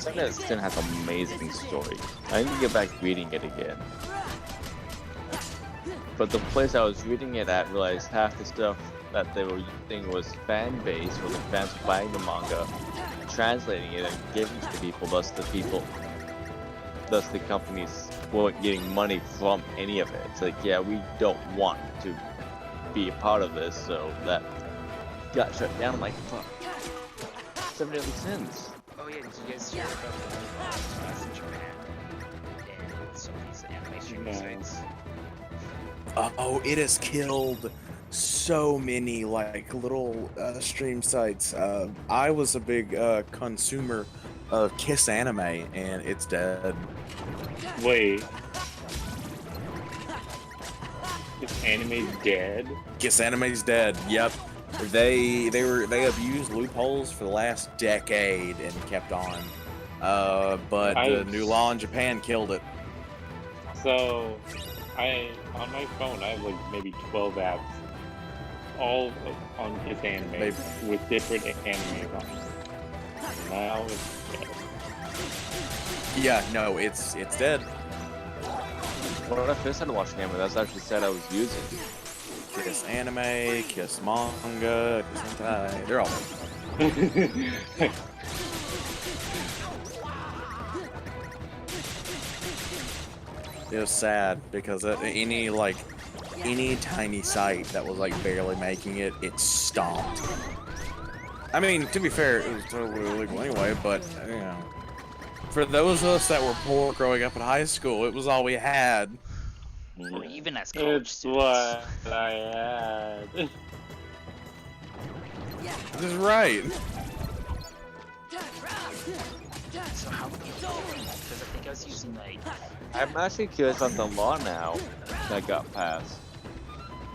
Seven Deadly Sins has an amazing story. I need to get back reading it again. But the place I was reading it at realized half the stuff that they were using was fan-based, where the fans were buying the manga, translating it and giving it to people, thus the companies weren't getting money from any of it. It's like, yeah, we don't want to be a part of this, so that got shut down. I'm like, fuck. Seven Deadly Sins. Oh yeah, did you guys hear about the new in Japan and some of these animation sites? Oh, it has killed so many like little stream sites. I was a big consumer of Kiss Anime, and it's dead. Wait. Kiss Anime's dead? Kiss Anime's dead. Yep. They have used loopholes for the last decade and kept on. But the new law in Japan killed it. So, on my phone, I have like maybe 12 apps, all on Kiss Anime, with different animes on them. Now it's dead. Yeah, no, it's dead. When I first started watching anime, that's actually said I was using. Kiss Anime, Kiss Manga, Kiss Hentai, they're all It was sad because any like any tiny site that was like barely making it, it stomped. I mean, to be fair, it was totally illegal anyway, but you know, for those of us that were poor growing up in high school, it was all we had. Or even as college It's students. what I had. This is right. So how many? Because I think I was using like. I'm actually curious about the law now that got passed.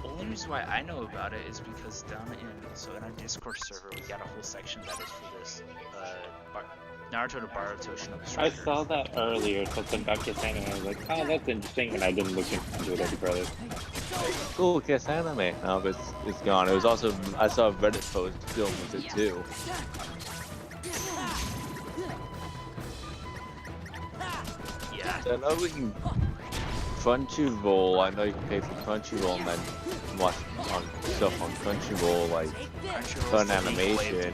Only reason why I know about it is because down in our Discord server we got a whole section that is for this Naruto to Boruto Shinobi I Striker. saw that earlier, something about Kiss Anime, and I was like, oh, that's interesting, and I didn't look into it any further. Cool, Kiss Anime. No, but it's gone. It was also, I saw a Reddit post dealing with it too. Yeah. So I know we can Crunchyroll. I know you can pay for Crunchyroll and then watch on stuff on Crunchyroll, like fun animation.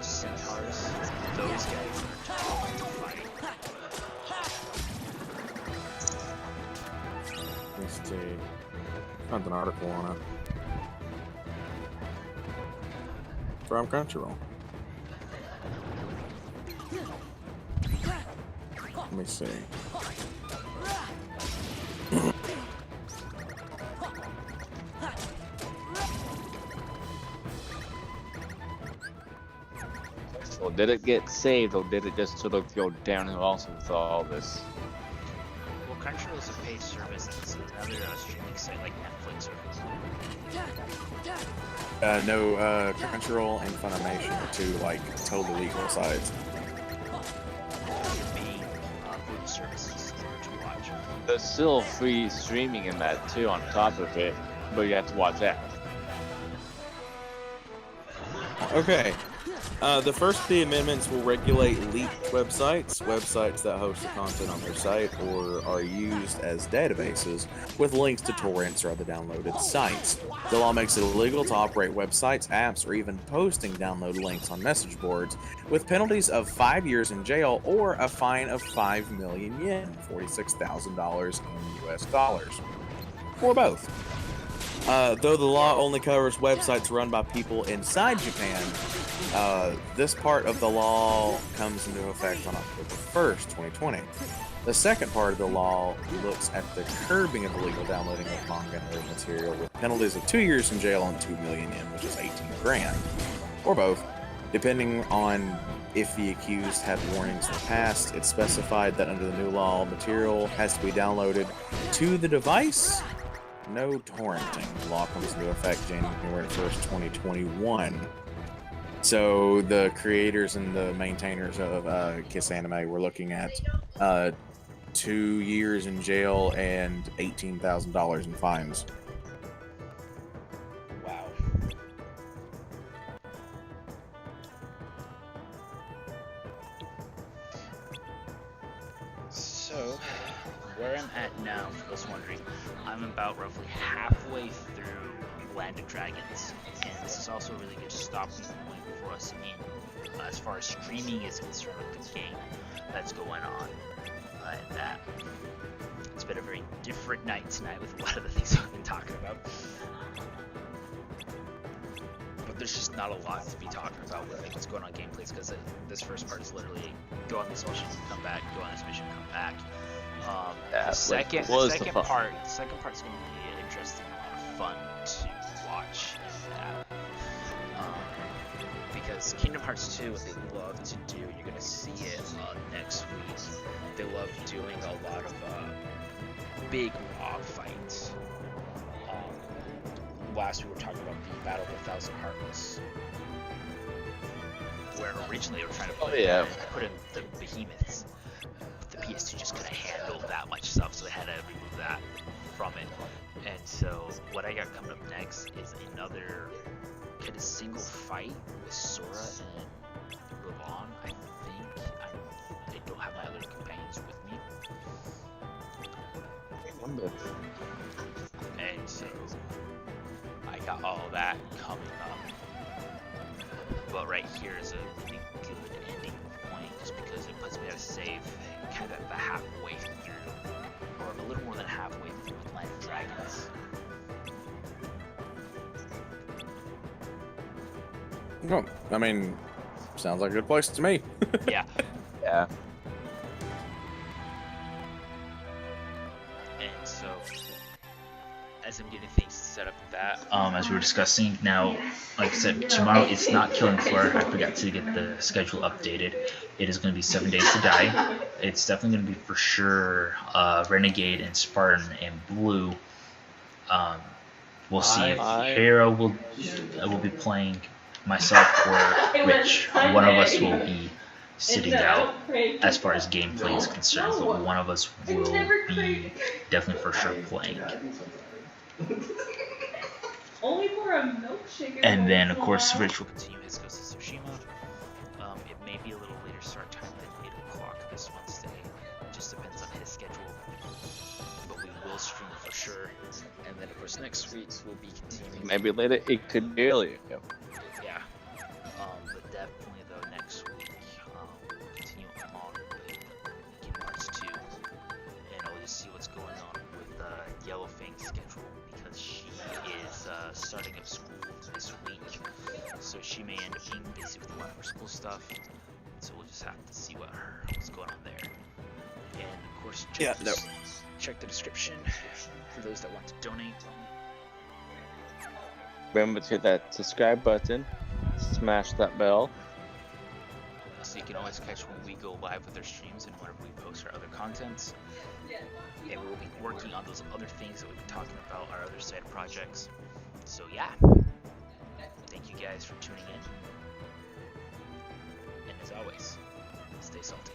Centaurs, those guys are tough to fight. Let's see. Found an article on it. From Crunchyroll. Let me see. So did it get saved, or did it just sort of go downhill also with all this? Well, Crunchyroll is a paid service, and it's another streaming site like Netflix or No, Crunchyroll and Funimation are two like totally equal sites. main movie services to watch. There's still free streaming in that too on top of it, but you have to watch that. Okay. The first of the amendments will regulate leaked websites that host the content on their site or are used as databases with links to torrents or other downloaded sites. The law makes it illegal to operate websites, apps, or even posting download links on message boards with penalties of 5 years in jail or a fine of 5 million yen, $46,000 in US dollars, or both. Though the law only covers websites run by people inside Japan, this part of the law comes into effect on October 1st, 2020. The second part of the law looks at the curbing of illegal downloading of manga and other material with penalties of 2 years in jail and 2 million yen, which is 18 grand, or both, depending on if the accused had warnings in the past. It's specified that under the new law, material has to be downloaded to the device. No torrenting. The law comes into effect January 1st, 2021. So the creators and the maintainers of Kiss Anime were looking at 2 years in jail and $18,000 in fines. Wow. So, where I'm at now, for those wondering, I'm about roughly halfway through Land of Dragons, and this is also a really good stopping point for us in as far as streaming is concerned with the game that's going on. And that it's been a very different night tonight with a lot of the things I've been talking about. But there's just not a lot to be talking about with what's going on gameplays, because this first part is literally go on this mission, come back, go on this mission, come back. The second part's going to be interesting, a lot of fun to watch. Because Kingdom Hearts 2, what they love to do, you're going to see it next week. They love doing a lot of big mob fights. Last we were talking about the Battle of the Thousand Heartless, where originally they were trying to put in the behemoths. The PS2 just couldn't handle that much stuff, so they had to remove that from it. And so what I got coming up next is another kind of single fight with Sora and Ravon. I think I don't have my other companions with me. And so got all that coming up. But right here is a really good ending point, just because it puts me at a save kind of at the halfway through, or a little more than halfway through with Land of Dragons. Oh, I mean, sounds like a good place to me. Yeah. Yeah. And so, as I'm getting things set up with that, as we were discussing, now, like I said, tomorrow it's not Killing Floor. I forgot to get the schedule updated. It is going to be 7 Days to Die. It's definitely going to be for sure Renegade and Spartan and Blue. We'll see if Hero will be playing, myself or Rich. One of us will be sitting out as far as gameplay is concerned, but one of us will be definitely for sure playing. Only for a milkshake. And then, of course, Rich will continue his Ghost of Tsushima. It may be a little later start time than 8 o'clock this Wednesday. It just depends on his schedule. But we will stream for sure. And then, of course, next week we'll be continuing. Maybe later, it could be earlier. Yeah. But definitely, though, next week we'll continue on with Kingdom Hearts 2. And I'll just see what's going on with Yellowfang's schedule, because she is starting up school this week, so she may end up being busy with a lot of her school stuff. So we'll just have to see what's going on there. And of course, check the description for those that want to donate. Remember to hit that subscribe button, smash that bell. So you can always catch when we go live with our streams and whenever we post our other contents. And we'll be working on those other things that we've been talking about, our other side projects. So yeah, thank you guys for tuning in. And as always, stay salty.